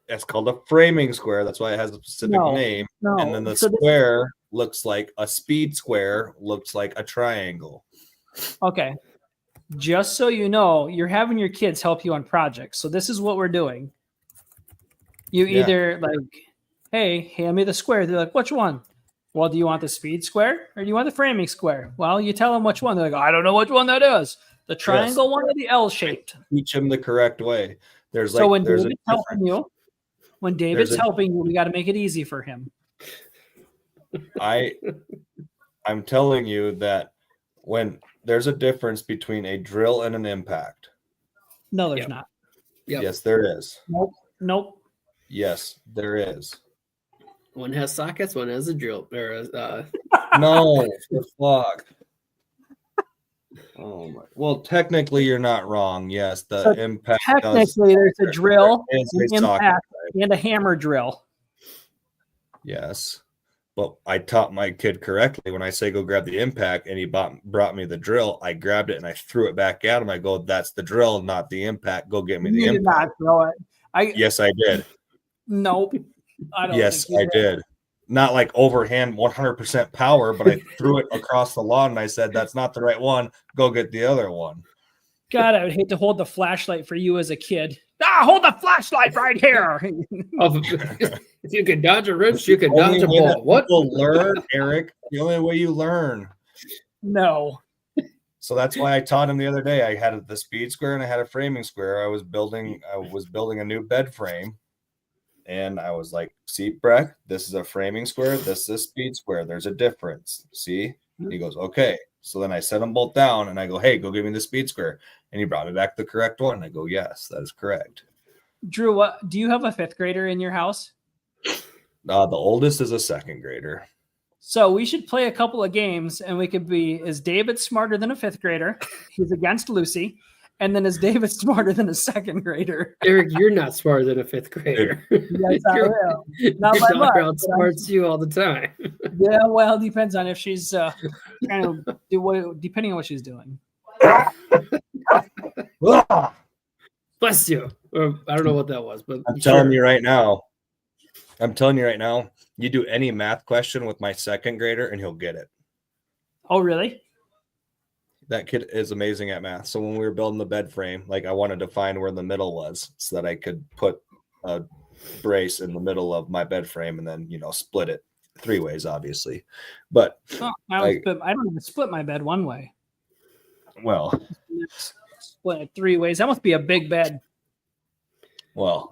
Speaker 2: It's called a framing square. That's why it has a specific
Speaker 3: No,
Speaker 2: name.
Speaker 3: No.
Speaker 2: And then the
Speaker 3: So this-
Speaker 2: square looks like a speed square, looks like a triangle.
Speaker 3: okay. Just so you know, you're having your kids help you on projects. So this is what we're doing. You
Speaker 2: Yeah.
Speaker 3: either like, hey, hand me the square. They're like, which one? Well, do you want the speed square or do you want the framing square? Well, you tell them which one. They're like, I don't know which one that is. The triangle one or the L shaped.
Speaker 2: Teach them the correct way. There's
Speaker 3: So when
Speaker 2: there's a
Speaker 3: David's helping you, when David's
Speaker 2: There's a-
Speaker 3: helping you, we got to make it easy for him.
Speaker 2: I'm telling you that when there's a difference between a drill and an impact.
Speaker 3: No, there's
Speaker 1: Yep.
Speaker 3: not.
Speaker 1: Yep.
Speaker 2: Yes, there is.
Speaker 3: Nope.
Speaker 2: Yes, there is.
Speaker 1: One has sockets, one has a drill. Or
Speaker 2: No, for fuck. Oh my. Well, technically, you're not wrong. Yes, the
Speaker 3: So
Speaker 2: impact
Speaker 3: Technically, there's a drill,
Speaker 2: is
Speaker 3: an
Speaker 2: a socket
Speaker 3: impact,
Speaker 2: type.
Speaker 3: and a hammer drill.
Speaker 2: Yes, but I taught my kid correctly. When I say go grab the impact, and he brought me the drill, I grabbed it and I threw it back at him. I go, "That's the drill, not the impact. Go get me the
Speaker 3: You did
Speaker 2: impact."
Speaker 3: not throw it.
Speaker 2: Yes, I did.
Speaker 3: Nope. I don't.
Speaker 2: Yes,
Speaker 3: think you
Speaker 2: I did. Not like overhand 100% power, but I threw it across the lawn and I said, "That's not the right one. Go get the other one."
Speaker 3: God, I would hate to hold the flashlight for you as a kid. Hold the flashlight right here.
Speaker 1: if you can dodge a wrench, you can
Speaker 2: Only
Speaker 1: dodge a
Speaker 2: way that
Speaker 1: ball. What?
Speaker 2: people learn, Eric? The only way you learn.
Speaker 3: No.
Speaker 2: So that's why I taught him the other day. I had the speed square and I had a framing square. I was building a new bed frame. And I was like, "See, Breck, this is a framing square. This is a speed square. There's a difference. See?" And he goes, "Okay." So then I set them both down and I go, "Hey, go give me the speed square." And he brought me back the correct one. I go, "Yes, that is correct."
Speaker 3: Drew, what do you have a fifth grader in your house?
Speaker 2: The oldest is a second grader.
Speaker 3: So we should play a couple of games and we could be, is David smarter than a fifth grader? He's against Lucy. And then is David smarter than a second grader?
Speaker 1: Eric, you're not smarter than a fifth grader.
Speaker 3: Yes, I
Speaker 1: Your
Speaker 3: will. Not
Speaker 1: your
Speaker 3: by
Speaker 1: daughter
Speaker 3: much, but
Speaker 1: outsmarts you all the time.
Speaker 3: Yeah, well, it depends on if she's trying to do what, depending on what she's doing.
Speaker 1: Bless you. Or, I don't know what that was, but
Speaker 2: I'm telling you right now. You do any math question with my second grader and he'll get it.
Speaker 3: Oh, really?
Speaker 2: That kid is amazing at math. So when we were building the bed frame, like I wanted to find where the middle was so that I could put a brace in the middle of my bed frame and then, split it 3 ways, obviously. But
Speaker 3: Oh, I don't even split my bed one way.
Speaker 2: well,
Speaker 3: Split it 3 ways. That must be a big bed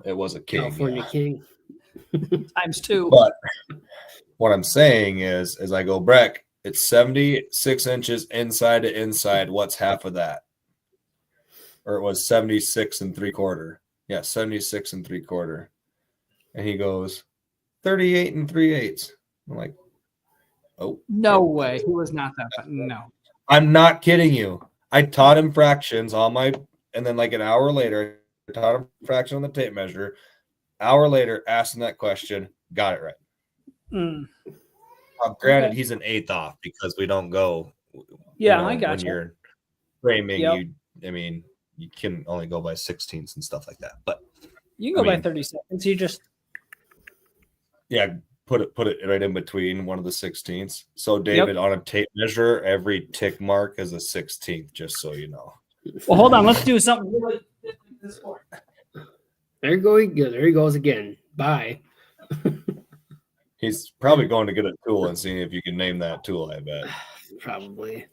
Speaker 2: it was a king.
Speaker 1: California
Speaker 2: Yeah.
Speaker 1: King.
Speaker 3: times 2.
Speaker 2: But what I'm saying is I go, "Breck, it's 76 inches inside to inside. What's half of that?" Or it was 76 3/4. Yeah, 76 3/4. And he goes, 38 3/8. I'm like, "Oh,
Speaker 3: No way. He was not that bad. No.
Speaker 2: I'm not kidding you." I taught him fractions and then like an hour later, I taught him fraction on the tape measure. Hour later, asked him that question, got it right.
Speaker 3: Mm.
Speaker 2: Granted,
Speaker 3: Okay.
Speaker 2: he's an eighth off because we don't go.
Speaker 3: Yeah, I got
Speaker 2: when
Speaker 3: you.
Speaker 2: you're framing,
Speaker 3: Yep.
Speaker 2: you I mean, you can only go by 16ths and stuff like that. But
Speaker 3: You can go
Speaker 2: I
Speaker 3: by
Speaker 2: mean-
Speaker 3: 30 seconds. You just
Speaker 2: yeah, put it right in between one of the 16ths. So David, on a tape measure, every tick mark is a 16th, just so you know.
Speaker 3: well, hold on. Let's do something really this for.
Speaker 1: There he goes again. Bye.
Speaker 2: He's probably going to get a tool and seeing if you can name that tool, I bet.
Speaker 1: Probably.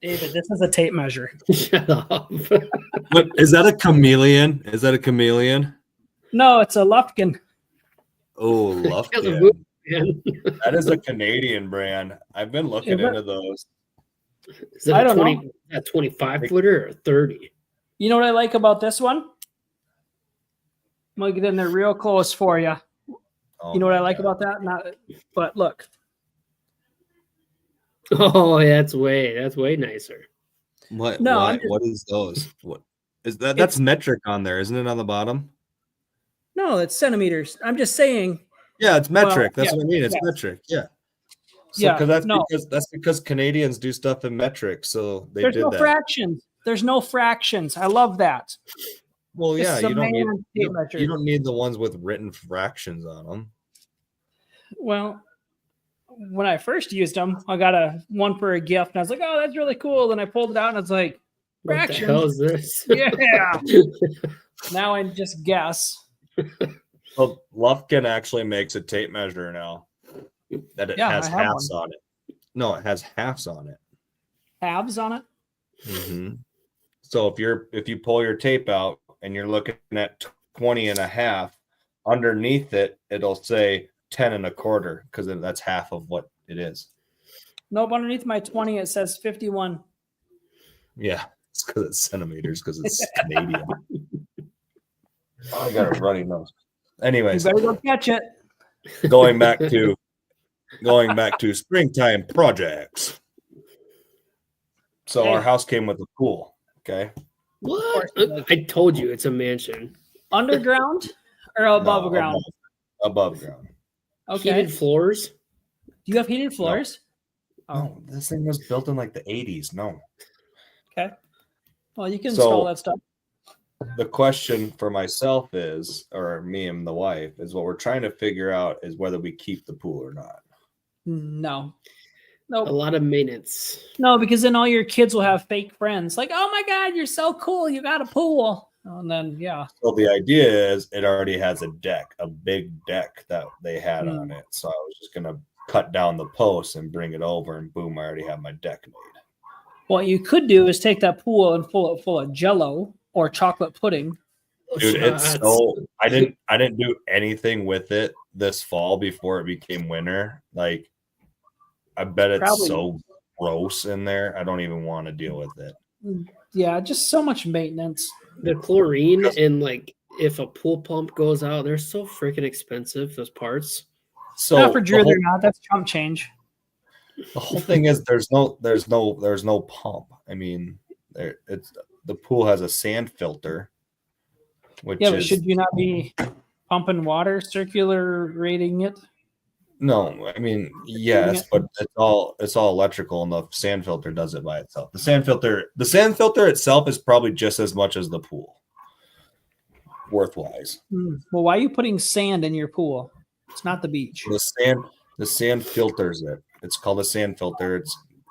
Speaker 3: David, this is a tape measure.
Speaker 1: Shut up.
Speaker 2: What is that, a chameleon? Is that a chameleon?
Speaker 3: No, it's a Lufkin.
Speaker 2: Oh,
Speaker 1: Kill the
Speaker 2: Lufkin.
Speaker 1: boot, man.
Speaker 2: That is a Canadian brand. I've been looking
Speaker 3: Is it?
Speaker 2: into those.
Speaker 1: Is it
Speaker 3: I
Speaker 1: a
Speaker 3: don't
Speaker 1: 20,
Speaker 3: know.
Speaker 1: a 25 footer or 30?
Speaker 3: You know what I like about this one? I'm gonna get in there real close for you.
Speaker 2: Oh
Speaker 3: You know what I
Speaker 2: my
Speaker 3: like
Speaker 2: God.
Speaker 3: about that? Not, but look,
Speaker 1: Oh, that's way nicer.
Speaker 2: What?
Speaker 3: No,
Speaker 2: what,
Speaker 3: I'm just-
Speaker 2: what is those? What is that? That's metric on there, isn't it? On the bottom.
Speaker 3: no, it's centimeters. I'm just saying.
Speaker 2: Yeah, it's metric.
Speaker 3: Well,
Speaker 2: That's
Speaker 3: yeah,
Speaker 2: what I mean. It's
Speaker 3: yes.
Speaker 2: metric. Yeah. So,
Speaker 3: Yeah,
Speaker 2: because
Speaker 3: no.
Speaker 2: that's because Canadians do stuff in metric, so they
Speaker 3: There's
Speaker 2: did
Speaker 3: no
Speaker 2: that.
Speaker 3: fractions. There's no fractions. I love that.
Speaker 2: Well,
Speaker 3: This
Speaker 2: yeah,
Speaker 3: is a
Speaker 2: you don't need
Speaker 3: man tape measure.
Speaker 2: you don't need the ones with written fractions on them.
Speaker 3: Well, when I first used them, I got a one for a gift, and I was like, "Oh, that's really cool." Then I pulled it out, and it's like,
Speaker 1: What
Speaker 3: fractions.
Speaker 1: the hell is this?
Speaker 3: Yeah. Now I just guess.
Speaker 2: Well, Lufkin actually makes a tape measure now that it
Speaker 3: Yeah,
Speaker 2: has
Speaker 3: I have
Speaker 2: halves on it. No, it has halves on it.
Speaker 3: Halves on it.
Speaker 2: Mhm. So if you pull your tape out and you're looking at 20 and a half, underneath it, it'll say 10 and a quarter because that's half of what it is.
Speaker 3: Nope. Underneath my 20, it says 51.
Speaker 2: Yeah, it's because it's centimeters because it's Canadian. I got a runny nose.
Speaker 3: You
Speaker 2: Anyways,
Speaker 3: better go catch it.
Speaker 2: going back to springtime projects. So
Speaker 3: Hey.
Speaker 2: our house came with a pool. Okay.
Speaker 1: What? I told you it's a mansion.
Speaker 3: Underground or above
Speaker 2: No,
Speaker 3: ground?
Speaker 2: Above ground.
Speaker 3: Okay.
Speaker 1: Heated floors.
Speaker 3: Do you have heated floors? Oh,
Speaker 2: No, this thing was built in like the 80s. No.
Speaker 3: okay. Well, you can
Speaker 2: So-
Speaker 3: install that stuff.
Speaker 2: The question for myself is, or me and the wife, is what we're trying to figure out is whether we keep the pool or not.
Speaker 3: No.
Speaker 1: A
Speaker 3: Nope.
Speaker 1: lot of maintenance.
Speaker 3: No, because then all your kids will have fake friends. Like, oh my God, you're so cool. You got a pool. And then, yeah.
Speaker 2: So the idea is it already has a deck, a big deck that they had on it. So I was just gonna cut down the posts and bring it over, and boom, I already have my deck made.
Speaker 3: What you could do is take that pool and fill it full of Jello or chocolate pudding.
Speaker 2: Dude, it's
Speaker 1: Shots.
Speaker 2: so I didn't do anything with it this fall before it became winter. Like, I bet it's
Speaker 3: Probably-
Speaker 2: so gross in there. I don't even want to deal with it.
Speaker 3: Yeah, just so much maintenance.
Speaker 1: The chlorine and like if a pool pump goes out, they're so freaking expensive. Those parts.
Speaker 2: So
Speaker 3: Not for Drew,
Speaker 2: the whole,
Speaker 3: they're not. That's chump change.
Speaker 2: the whole thing is there's no pump. I mean, the pool has a sand filter, which
Speaker 3: Yeah, but
Speaker 2: is
Speaker 3: should you not be pumping water, circular rating it?
Speaker 2: no. I mean, yes, but it's all electrical, and the sand filter does it by itself. The sand filter itself is probably just as much as the pool, worthwise.
Speaker 3: Well, why are you putting sand in your pool? It's not the beach.
Speaker 2: The sand filters it. It's called a sand filter.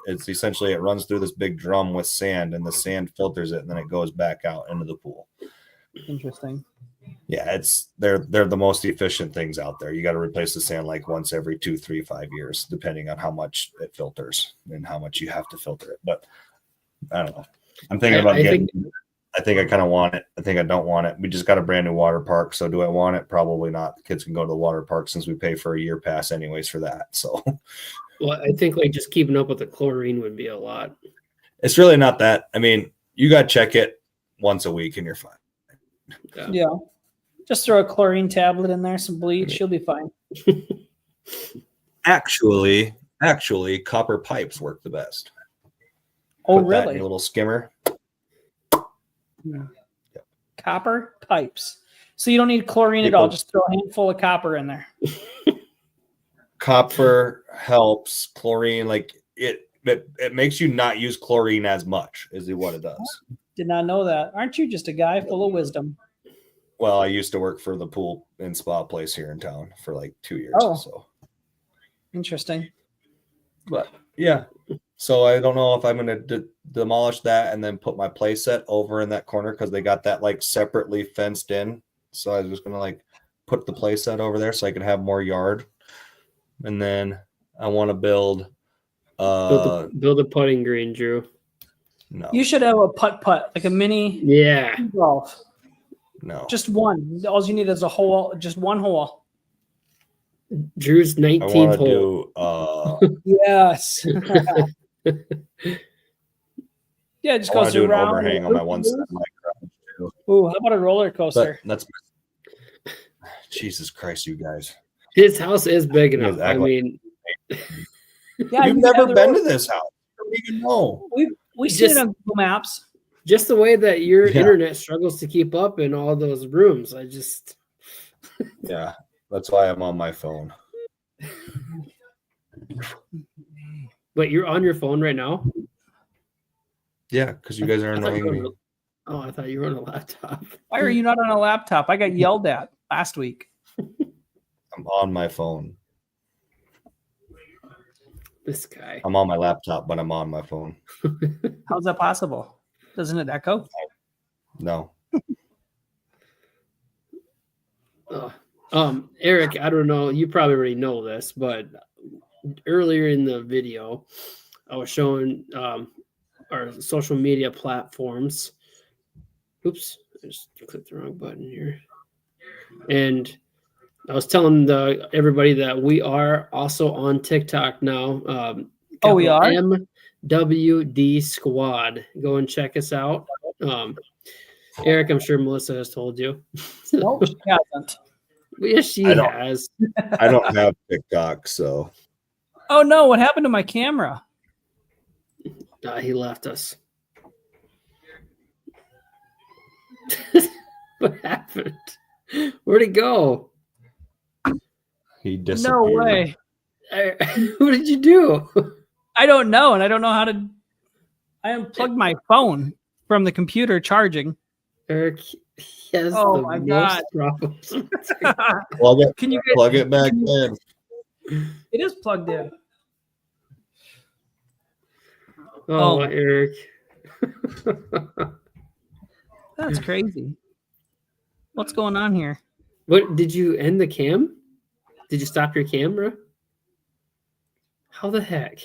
Speaker 2: It's essentially it runs through this big drum with sand, and the sand filters it, and then it goes back out into the pool.
Speaker 3: Interesting.
Speaker 2: Yeah, they're the most efficient things out there. You got to replace the sand like once every 2, 3, 5 years, depending on how much it filters and how much you have to filter it. But I don't know. I'm thinking about getting. I think I kind of want it. I think I don't want it. We just got a brand new water park, so do I want it? Probably not. The kids can go to the water park since we pay for a year pass anyways for that. So
Speaker 1: Well, I think like just keeping up with the chlorine would be a lot.
Speaker 2: it's really not that. I mean, you got to check it once a week and you're fine.
Speaker 3: Yeah. Just throw a chlorine tablet in there, some bleach, you'll be fine.
Speaker 2: Actually, copper pipes work the best.
Speaker 3: Oh,
Speaker 2: Put that in
Speaker 3: really?
Speaker 2: your little skimmer.
Speaker 3: Copper pipes. So you don't need chlorine at all. Just throw a handful of copper in there.
Speaker 2: Copper helps. Chlorine, like it makes you not use chlorine as much, is what it does.
Speaker 3: Did not know that. Aren't you just a guy full of wisdom?
Speaker 2: Well, I used to work for the pool and spa place here in town for like 2 years.
Speaker 3: Oh.
Speaker 2: So,
Speaker 3: Interesting.
Speaker 2: but yeah. So I don't know if I'm going to demolish that and then put my play set over in that corner because they got that like separately fenced in. So I was just going to like put the play set over there so I could have more yard. And then I want to build.
Speaker 1: Build a putting green, Drew.
Speaker 2: No.
Speaker 3: You should have a putt, like a mini
Speaker 1: Yeah.
Speaker 3: golf.
Speaker 2: No.
Speaker 3: Just one. All you need is a hole, just one hole.
Speaker 1: Drew's
Speaker 2: I
Speaker 1: 19th
Speaker 2: want
Speaker 1: hole.
Speaker 2: to do.
Speaker 3: Yes. Yeah, it just
Speaker 2: I want
Speaker 3: goes
Speaker 2: to do an
Speaker 3: around.
Speaker 2: overhang on my one side of my garage too.
Speaker 3: Ooh, how about a roller
Speaker 2: But
Speaker 3: coaster?
Speaker 2: that's Jesus Christ, you guys.
Speaker 1: His house is big
Speaker 2: You guys
Speaker 1: enough.
Speaker 2: act
Speaker 1: I
Speaker 2: like-
Speaker 1: mean,
Speaker 3: Yeah,
Speaker 2: You've
Speaker 3: you
Speaker 2: never
Speaker 3: have the
Speaker 2: been
Speaker 3: roller-
Speaker 2: to this house. You don't even know.
Speaker 3: We see it
Speaker 1: Just-
Speaker 3: on Google Maps.
Speaker 1: just the way that your
Speaker 2: Yeah.
Speaker 1: internet struggles to keep up in all those rooms.
Speaker 2: Yeah, that's why I'm on my phone.
Speaker 1: But you're on your phone right now?
Speaker 2: Yeah, because you guys are
Speaker 1: I thought you
Speaker 2: annoying
Speaker 1: were
Speaker 2: me.
Speaker 1: I thought you were on a laptop.
Speaker 3: Why are you not on a laptop? I got yelled at last week.
Speaker 2: I'm on my phone.
Speaker 1: This guy.
Speaker 2: I'm on my laptop, but I'm on my phone.
Speaker 3: How's that possible? Doesn't it echo?
Speaker 2: No.
Speaker 1: Eric, I don't know. You probably already know this, but earlier in the video, I was showing our social media platforms. Oops, I just clicked the wrong button here. And I was telling everybody that we are also on TikTok now.
Speaker 3: Oh, we are?
Speaker 1: MWD Squad. Go and check us out. Eric, I'm sure Melissa has told you.
Speaker 3: Nope, she hasn't.
Speaker 1: Yes, she
Speaker 2: I don't.
Speaker 1: has.
Speaker 2: I don't have TikTok, so
Speaker 3: Oh no, what happened to my camera?
Speaker 1: He left us. What happened? Where'd he go?
Speaker 2: he disappeared.
Speaker 3: No way.
Speaker 1: What did you do?
Speaker 3: I don't know, and I don't know how to. I unplugged my phone from the computer charging.
Speaker 1: Eric has
Speaker 3: Oh
Speaker 1: the
Speaker 3: my
Speaker 1: most
Speaker 3: God.
Speaker 1: problems.
Speaker 3: Can you get?
Speaker 2: Plug it back in.
Speaker 3: It is plugged in.
Speaker 1: Oh,
Speaker 3: Oh.
Speaker 1: Eric.
Speaker 3: That's crazy. What's going on here?
Speaker 1: What did you end the cam? Did you stop your camera? How the heck?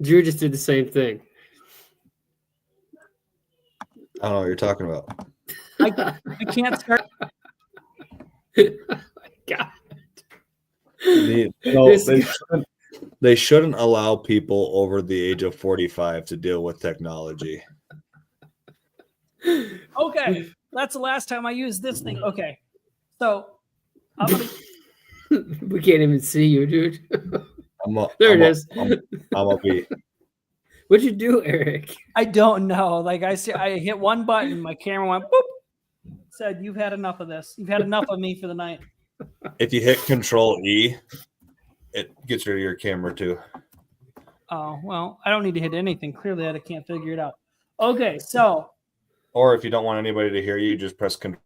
Speaker 1: Drew just did the same thing.
Speaker 2: I don't know what you're talking about.
Speaker 3: I can't start.
Speaker 1: God.
Speaker 2: They shouldn't allow people over the age of 45 to deal with technology.
Speaker 3: Okay, that's the last time I used this thing. Okay, so I'm gonna.
Speaker 1: We can't even see you, dude. There it is.
Speaker 2: I'm gonna be.
Speaker 1: What'd you do, Eric?
Speaker 3: I don't know. Like I hit one button, my camera went boop. Said, "You've had enough of this. You've had enough of me for the night."
Speaker 2: If you hit Control E, it gets rid of your camera too.
Speaker 3: Oh well, I don't need to hit anything. Clearly, I can't figure it out. Okay, so
Speaker 2: Or if you don't want anybody to hear you, just press Control.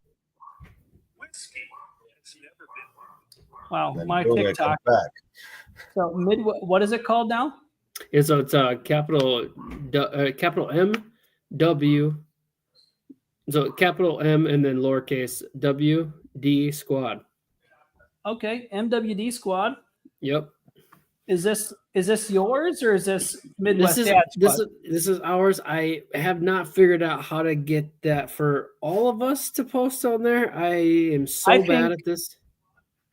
Speaker 3: wow,
Speaker 2: Then
Speaker 3: my
Speaker 2: boom, it comes
Speaker 3: TikTok.
Speaker 2: back.
Speaker 3: So what is it called now?
Speaker 1: And so it's capital M W. So capital M and then lowercase W D Squad.
Speaker 3: Okay, MWD Squad.
Speaker 1: Yep.
Speaker 3: Is this yours or is this Midwest
Speaker 1: This is
Speaker 3: Dad
Speaker 1: this
Speaker 3: Squad?
Speaker 1: is this is ours. I have not figured out how to get that for all of us to post on there. I am so
Speaker 3: I
Speaker 1: bad
Speaker 3: think-
Speaker 1: at this.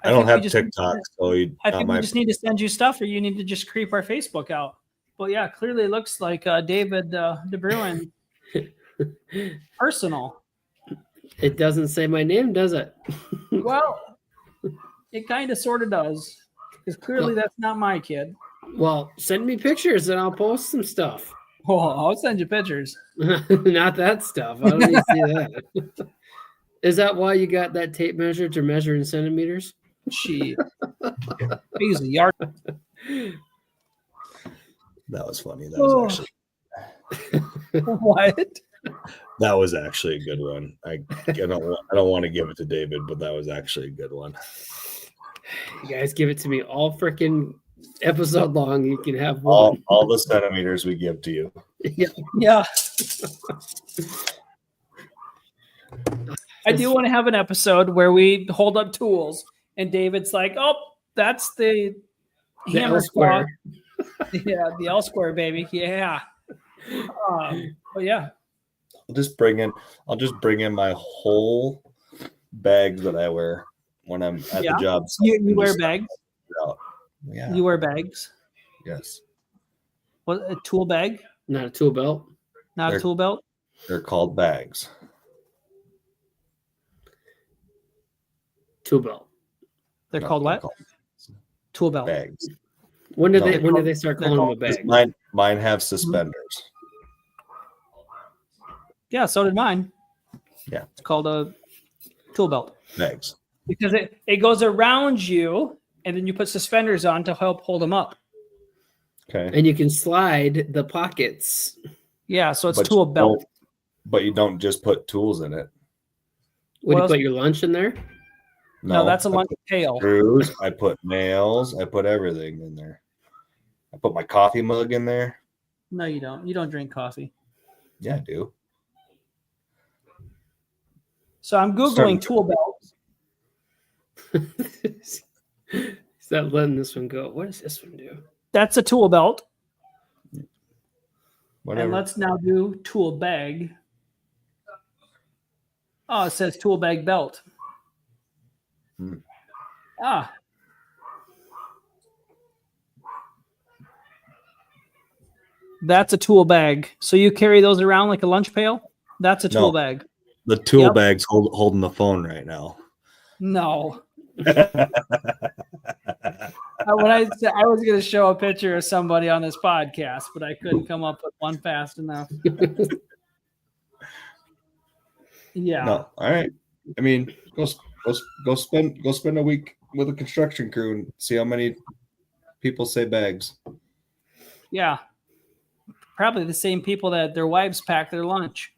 Speaker 2: I don't
Speaker 3: think we
Speaker 2: have
Speaker 3: just-
Speaker 2: TikTok, so
Speaker 3: I think we just need to send you stuff, or you need to just creep our Facebook out. But yeah, clearly it looks like David DeBruin personal.
Speaker 1: It doesn't say my name, does it?
Speaker 3: Well, it kind of sort of does, because clearly that's not my kid.
Speaker 1: Well, send me pictures and I'll post some stuff.
Speaker 3: Oh, I'll send you pictures.
Speaker 1: Not that stuff. I don't need to see that. Is that why you got that tape measure to measure in centimeters?
Speaker 3: She, he's a yard.
Speaker 2: That was funny. That was
Speaker 3: Oh.
Speaker 2: actually
Speaker 3: What?
Speaker 2: That was actually a good one. I don't want to give it to David, but that was actually a good one.
Speaker 1: You guys give it to me all freaking episode long. You can have one.
Speaker 2: All the centimeters we give to you.
Speaker 3: Yeah. I do want to have an episode where we hold up tools and David's like, "Oh, that's the hammer
Speaker 1: L square.
Speaker 3: Yeah, the L square, baby. Yeah." But yeah.
Speaker 2: I'll just bring in my whole bags that I wear when I'm at the job.
Speaker 3: You wear bags?
Speaker 2: Yeah.
Speaker 3: You wear bags?
Speaker 2: Yes.
Speaker 3: What, a tool bag?
Speaker 1: Not a tool belt.
Speaker 3: Not a tool belt?
Speaker 2: They're called bags.
Speaker 1: Tool belt.
Speaker 3: They're called what? Tool belt.
Speaker 2: Bags.
Speaker 1: When did they start calling them a bag?
Speaker 2: Mine have suspenders.
Speaker 3: Yeah, so did mine.
Speaker 2: Yeah.
Speaker 3: It's called a tool belt.
Speaker 2: Bags.
Speaker 3: Because it goes around you and then you put suspenders on to help hold them up.
Speaker 2: Okay.
Speaker 1: And you can slide the pockets.
Speaker 3: Yeah, so it's tool belt.
Speaker 2: But you don't just put tools in it.
Speaker 1: Would you put your lunch in there?
Speaker 3: No, that's a lunch pail.
Speaker 2: Screws, I put nails, I put everything in there. I put my coffee mug in there.
Speaker 3: No, you don't. You don't drink coffee.
Speaker 2: Yeah, I do.
Speaker 3: So I'm Googling tool belts.
Speaker 1: Is that letting this one go? What does this one do?
Speaker 3: That's a tool belt.
Speaker 2: Whatever.
Speaker 3: And let's now do tool bag. Oh, it says tool bag belt. Ah. That's a tool bag. So you carry those around like a lunch pail? That's a tool bag.
Speaker 2: The tool bag's holding the phone right now.
Speaker 3: No. When I said I was going to show a picture of somebody on this podcast, but I couldn't come up with one fast enough. Yeah.
Speaker 2: No. All right. I mean, go spend a week with a construction crew and see how many people say bags.
Speaker 3: Yeah. Probably the same people that their wives pack their lunch.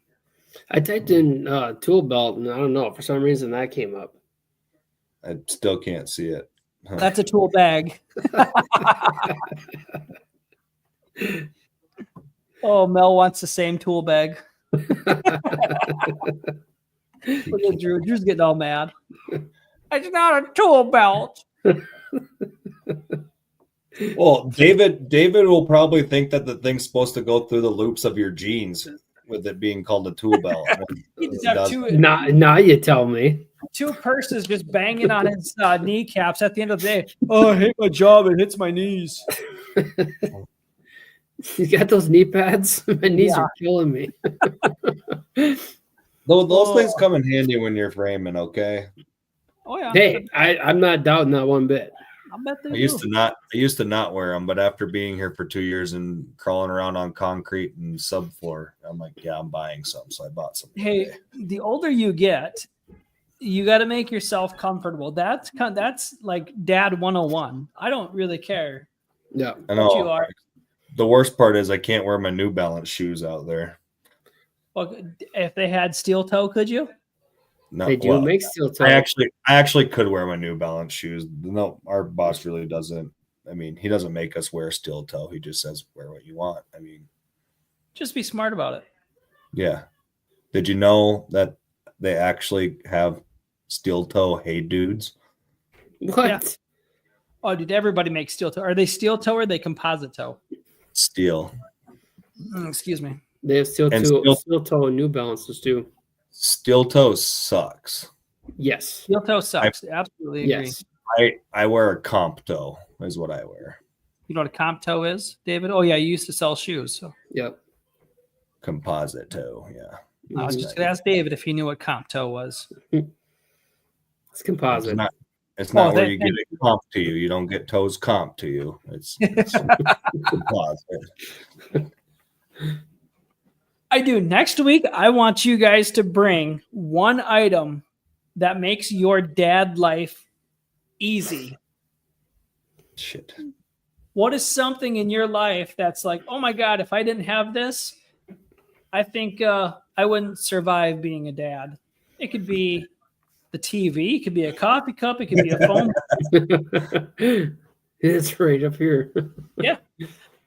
Speaker 1: I typed in tool belt, and I don't know, for some reason that came up.
Speaker 2: I still can't see it. Huh.
Speaker 3: That's a tool bag. Oh, Mel wants the same tool bag. Look at Drew. Drew's getting all mad. It's not a tool belt.
Speaker 2: Well, David will probably think that the thing's supposed to go through the loops of your jeans with it being called a tool belt.
Speaker 3: He just have
Speaker 1: Now you tell me.
Speaker 3: two purses just banging on his kneecaps at the end of the day. Oh, I hate my job. It hits my knees.
Speaker 1: You got those knee pads? My knees are killing me.
Speaker 2: Those things come in handy when you're framing, okay?
Speaker 3: Oh yeah.
Speaker 1: Hey, I'm not doubting that one bit.
Speaker 3: I bet they
Speaker 2: I used to not wear them, but after being here for 2 years and crawling around on concrete and subfloor, I'm like, yeah, I'm buying some. So I bought some.
Speaker 3: Hey, the older you get, you got to make yourself comfortable. That's like Dad 101. I don't really care.
Speaker 1: Yeah,
Speaker 2: I know.
Speaker 3: What you are.
Speaker 2: The worst part is I can't wear my New Balance shoes out there.
Speaker 3: Well, if they had steel toe, could you?
Speaker 2: No,
Speaker 1: they do make steel toe.
Speaker 2: I actually could wear my New Balance shoes. No, our boss really doesn't. I mean, he doesn't make us wear steel toe. He just says wear what you want. I mean,
Speaker 3: just be smart about it.
Speaker 2: Yeah. Did you know that they actually have steel toe Hey Dudes?
Speaker 1: What?
Speaker 3: Yeah. Oh, did everybody make steel toe? Are they steel toe or are they composite toe?
Speaker 2: Steel.
Speaker 3: Excuse me.
Speaker 1: They have steel toe and New Balances too.
Speaker 2: Steel toe sucks.
Speaker 1: Yes.
Speaker 3: Steel toe sucks. Absolutely agree.
Speaker 1: Yes.
Speaker 2: I wear a comp toe is what I wear.
Speaker 3: You know what a comp toe is, David? Oh yeah, you used to sell shoes. So.
Speaker 1: Yep.
Speaker 2: Composite toe, yeah.
Speaker 3: I was just going to ask David if he knew what comp toe was.
Speaker 1: It's composite.
Speaker 2: It's not where you get it comp to you. You don't get toes comp to you. It's composite.
Speaker 3: I do. Next week, I want you guys to bring one item that makes your dad life easy.
Speaker 2: Shit.
Speaker 3: What is something in your life that's like, oh my God, if I didn't have this, I think I'd I wouldn't survive being a dad. It could be the TV, it could be a coffee cup, it could be a phone.
Speaker 1: It's right up here.
Speaker 3: Yeah.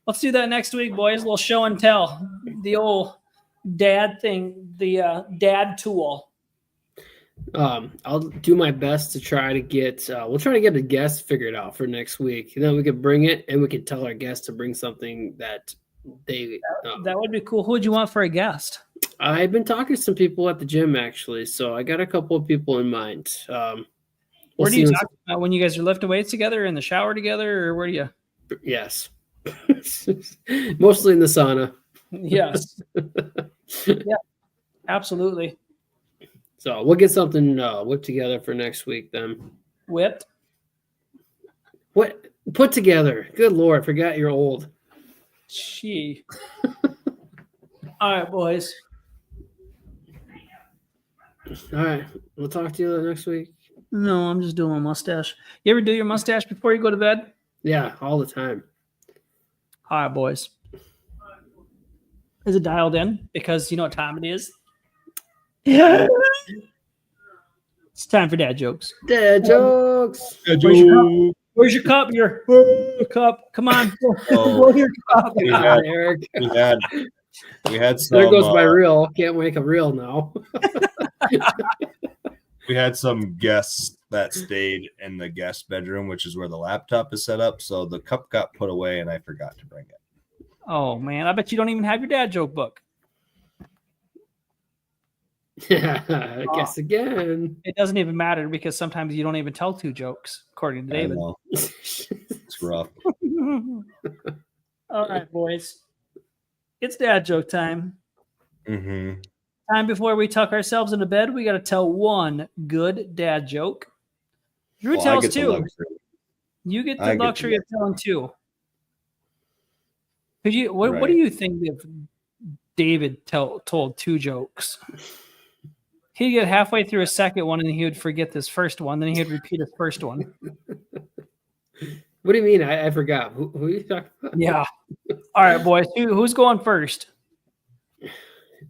Speaker 3: Let's do that next week, boys. A little show and tell. The old dad thing, the dad tool.
Speaker 1: I'll do my best to try to get. We'll try to get a guest figured out for next week. And then we could bring it, and we could tell our guests to bring something that they.
Speaker 3: That would be cool. Who would you want for a guest?
Speaker 1: I've been talking to some people at the gym actually, so I got a couple of people in mind.
Speaker 3: Where do you talk about when you guys are lifting weights together, in the shower together, or where do you?
Speaker 1: Yes, mostly in the sauna.
Speaker 3: Yes. Yeah, absolutely.
Speaker 1: So we'll get something whipped together for next week then.
Speaker 3: Whipped?
Speaker 1: What? Put together. Good Lord, I forgot you're old.
Speaker 3: Gee. All right, boys.
Speaker 1: All right. We'll talk to you next week.
Speaker 3: No, I'm just doing my mustache. You ever do your mustache before you go to bed?
Speaker 1: Yeah, all the time.
Speaker 3: All right, boys. Is it dialed in? Because you know what time it is? Yeah. It's time for dad jokes.
Speaker 1: Dad jokes.
Speaker 3: Where's your cup? Your cup. Come on.
Speaker 2: Oh,
Speaker 3: Your cup.
Speaker 2: we
Speaker 1: God,
Speaker 2: had,
Speaker 1: Eric.
Speaker 2: we had some.
Speaker 1: There goes my reel. Can't make a reel now.
Speaker 2: We had some guests that stayed in the guest bedroom, which is where the laptop is set up. So the cup got put away, and I forgot to bring it.
Speaker 3: Oh man, I bet you don't even have your dad joke book.
Speaker 1: I guess again.
Speaker 3: It doesn't even matter because sometimes you don't even tell two jokes, according to
Speaker 2: I
Speaker 3: David.
Speaker 2: know. It's rough.
Speaker 3: All right, boys. It's dad joke time.
Speaker 2: Mm-hmm.
Speaker 3: Time before we tuck ourselves into bed, we got to tell one good dad joke. Drew tells two. You get the luxury of telling two. Could you? What do you think if David told two jokes? He'd get halfway through a second one and he would forget this first one. Then he'd repeat his first one.
Speaker 1: What do you mean? I forgot. Who are you talking about?
Speaker 3: Yeah. All right, boys. Who's going first?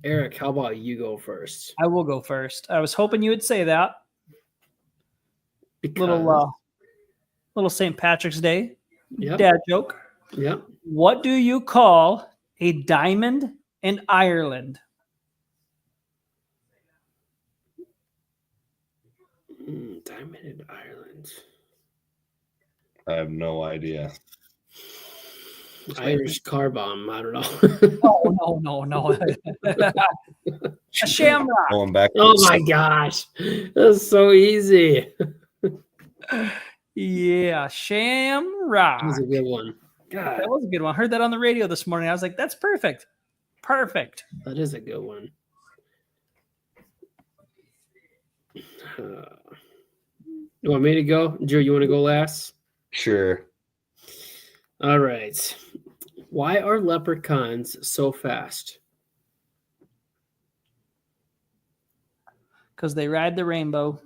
Speaker 1: Eric, how about you go first?
Speaker 3: I will go first. I was hoping you would say that.
Speaker 1: Because,
Speaker 3: Little St. Patrick's Day
Speaker 1: Yep.
Speaker 3: dad joke.
Speaker 1: Yep.
Speaker 3: What do you call a diamond in Ireland?
Speaker 1: Diamond in Ireland.
Speaker 2: I have no idea.
Speaker 1: Irish car bomb. I don't know.
Speaker 3: No. A shamrock.
Speaker 2: Going back.
Speaker 1: Oh my gosh. That's so easy.
Speaker 3: Yeah, shamrock.
Speaker 1: That was a good one. God,
Speaker 3: That was a good one. I heard that on the radio this morning. I was like, that's perfect. Perfect.
Speaker 1: that is a good one. You want me to go? Drew, you want to go last?
Speaker 2: Sure.
Speaker 1: All right. Why are leprechauns so fast?
Speaker 3: Because they ride the rainbow.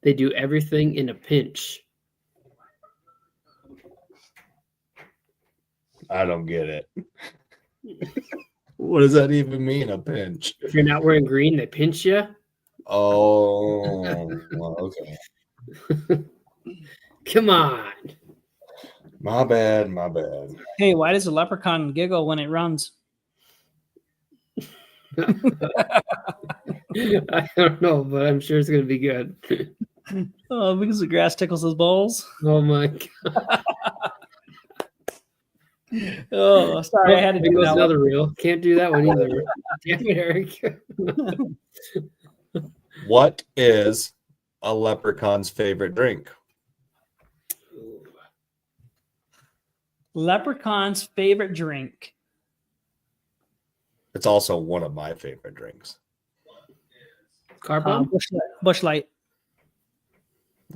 Speaker 1: They do everything in a pinch.
Speaker 2: I don't get it. What does that even mean? A pinch?
Speaker 1: If you're not wearing green, they pinch you.
Speaker 2: Oh, well, okay.
Speaker 1: Come on.
Speaker 2: My bad.
Speaker 3: Hey, why does a leprechaun giggle when it runs?
Speaker 1: I don't know, but I'm sure it's going to be good.
Speaker 3: Oh, because the grass tickles his balls.
Speaker 1: Oh my God.
Speaker 3: Oh, sorry, I had to
Speaker 1: There
Speaker 3: do
Speaker 1: goes
Speaker 3: that one.
Speaker 1: another reel. Can't do that one either. Damn it, Eric.
Speaker 2: What is a leprechaun's favorite drink?
Speaker 3: Leprechaun's favorite drink.
Speaker 2: It's also one of my favorite drinks.
Speaker 1: Car bomb?
Speaker 3: Bush Light.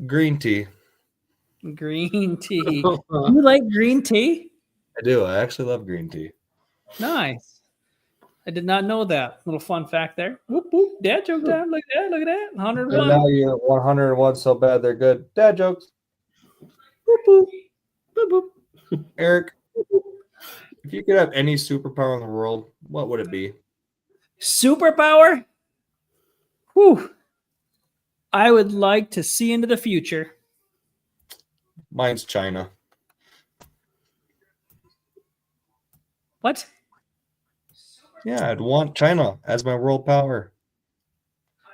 Speaker 2: Green tea.
Speaker 3: Green tea. You like green tea?
Speaker 2: I do. I actually love green tea.
Speaker 3: Nice. I did not know that. Little fun fact there. Whoop, whoop. Dad joke time. Look at that. Look at that. 101.
Speaker 2: you're 101 so bad they're good. Dad jokes.
Speaker 3: Whoop, whoop.
Speaker 1: Boop, boop.
Speaker 2: Eric. If you could have any superpower in the world, what would it be?
Speaker 3: Superpower? Whew. I would like to see into the future.
Speaker 2: Mine's China.
Speaker 3: What?
Speaker 2: Yeah, I'd want China as my world power.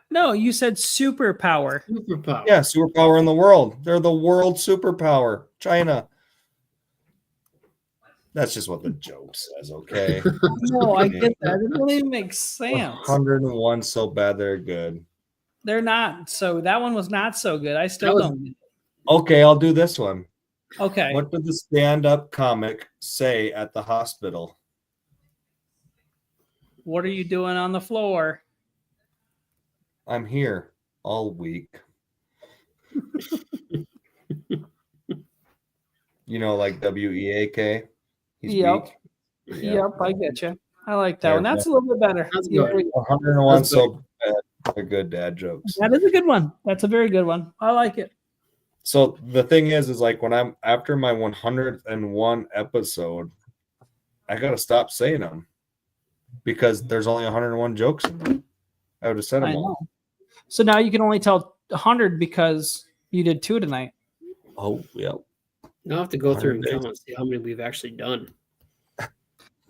Speaker 3: No, you said superpower.
Speaker 1: Superpower.
Speaker 2: Yeah, superpower in the world. They're the world superpower. China. That's just what the joke says, okay?
Speaker 3: No, I get that. It really makes sense.
Speaker 2: 101 so bad they're good.
Speaker 3: They're not. So that one was not so good. I still
Speaker 1: That was-
Speaker 3: don't.
Speaker 2: Okay, I'll do this one.
Speaker 3: Okay.
Speaker 2: What did the stand-up comic say at the hospital?
Speaker 3: What are you doing on the floor?
Speaker 2: I'm here all week. You know, like WEAK. He's
Speaker 3: Yep.
Speaker 2: weak.
Speaker 3: Yep, I get you. I like that
Speaker 2: There
Speaker 3: one.
Speaker 2: we
Speaker 3: That's a little bit better.
Speaker 1: That's
Speaker 3: Yeah,
Speaker 1: good.
Speaker 2: 101
Speaker 1: That's
Speaker 2: so bad. They're good dad jokes.
Speaker 3: that is a good one. That's a very good one. I like it.
Speaker 2: So the thing is like when I'm after my 101 episode, I gotta stop saying them because there's only 101 jokes in them. I would have said them
Speaker 3: I
Speaker 2: all.
Speaker 3: know. So now you can only tell 100 because you did 2 tonight.
Speaker 2: Oh, yeah.
Speaker 1: I'll have to go through and
Speaker 2: 100
Speaker 1: count and see how many we've actually done.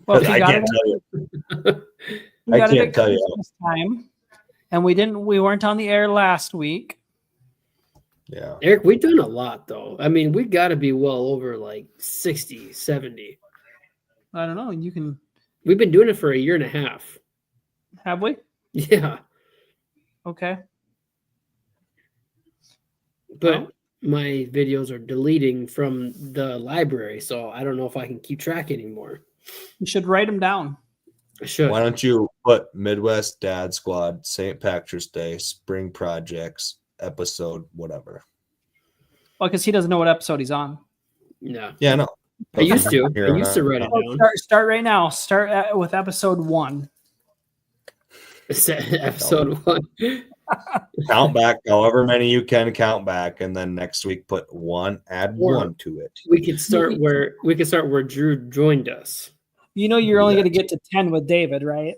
Speaker 3: Well, if you
Speaker 2: I
Speaker 3: got
Speaker 2: can't
Speaker 3: it,
Speaker 2: tell you.
Speaker 3: you
Speaker 2: I
Speaker 3: got it
Speaker 2: can't
Speaker 3: at
Speaker 2: tell you.
Speaker 3: Christmas time, and we weren't on the air last week.
Speaker 2: Yeah.
Speaker 1: Eric, we've done a lot though. I mean, we got to be well over like 60, 70.
Speaker 3: I don't know. You can
Speaker 1: We've been doing it for a year and a half.
Speaker 3: have we?
Speaker 1: Yeah.
Speaker 3: Okay.
Speaker 1: But
Speaker 3: Well.
Speaker 1: my videos are deleting from the library, so I don't know if I can keep track anymore.
Speaker 3: You should write them down.
Speaker 1: I should.
Speaker 2: Why don't you put Midwest Dad Squad, St. Patrick's Day, Spring Projects, episode, whatever.
Speaker 3: Well, because he doesn't know what episode he's on.
Speaker 1: No.
Speaker 2: Yeah, no.
Speaker 1: I used to.
Speaker 2: Here
Speaker 1: I used to write it
Speaker 3: Oh,
Speaker 1: down.
Speaker 3: start right now. Start with episode 1.
Speaker 1: Episode 1.
Speaker 2: Count back however many you can count back, and then next week put 1, add
Speaker 1: Or-
Speaker 2: 1 to it.
Speaker 1: We could start where Drew joined us.
Speaker 3: You know you're only
Speaker 2: Yeah.
Speaker 3: going to get to 10 with David, right?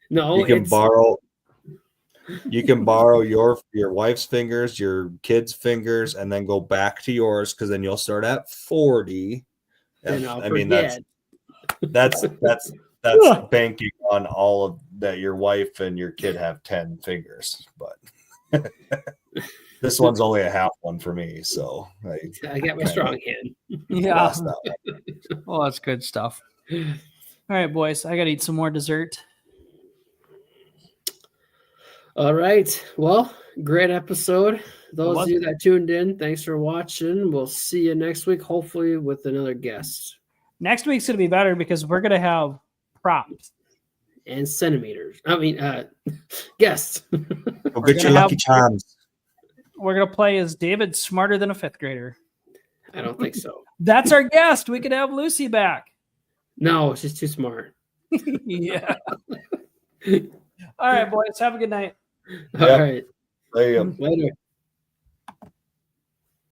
Speaker 1: No,
Speaker 2: You can
Speaker 1: it's
Speaker 2: borrow your wife's fingers, your kids' fingers, and then go back to yours because then you'll start at 40.
Speaker 1: and I'll
Speaker 2: I mean
Speaker 1: forget.
Speaker 2: that's banking on all of that. Your wife and your kid have 10 fingers, but this one's only a half one for me. So
Speaker 1: I got my strong hand.
Speaker 3: Yeah.
Speaker 2: lost that one.
Speaker 3: Well, that's good stuff. All right, boys. I got to eat some more dessert.
Speaker 1: All right. Well, great episode. Those
Speaker 3: was
Speaker 1: of you that tuned in, thanks for watching. We'll see you next week, hopefully with another guest
Speaker 3: Next week's going to be better because we're going to have props.
Speaker 1: and centimeters. I mean, guests.
Speaker 2: Go
Speaker 3: We're
Speaker 2: get your
Speaker 3: gonna
Speaker 2: Lucky Charms.
Speaker 3: We're going to play as David Smarter Than a Fifth Grader.
Speaker 1: I don't think so.
Speaker 3: That's our guest. We could have Lucy back.
Speaker 1: No, she's too smart.
Speaker 3: Yeah. All right, boys. Have a good night.
Speaker 1: All
Speaker 2: Yep.
Speaker 1: right.
Speaker 2: There you go.
Speaker 1: Later.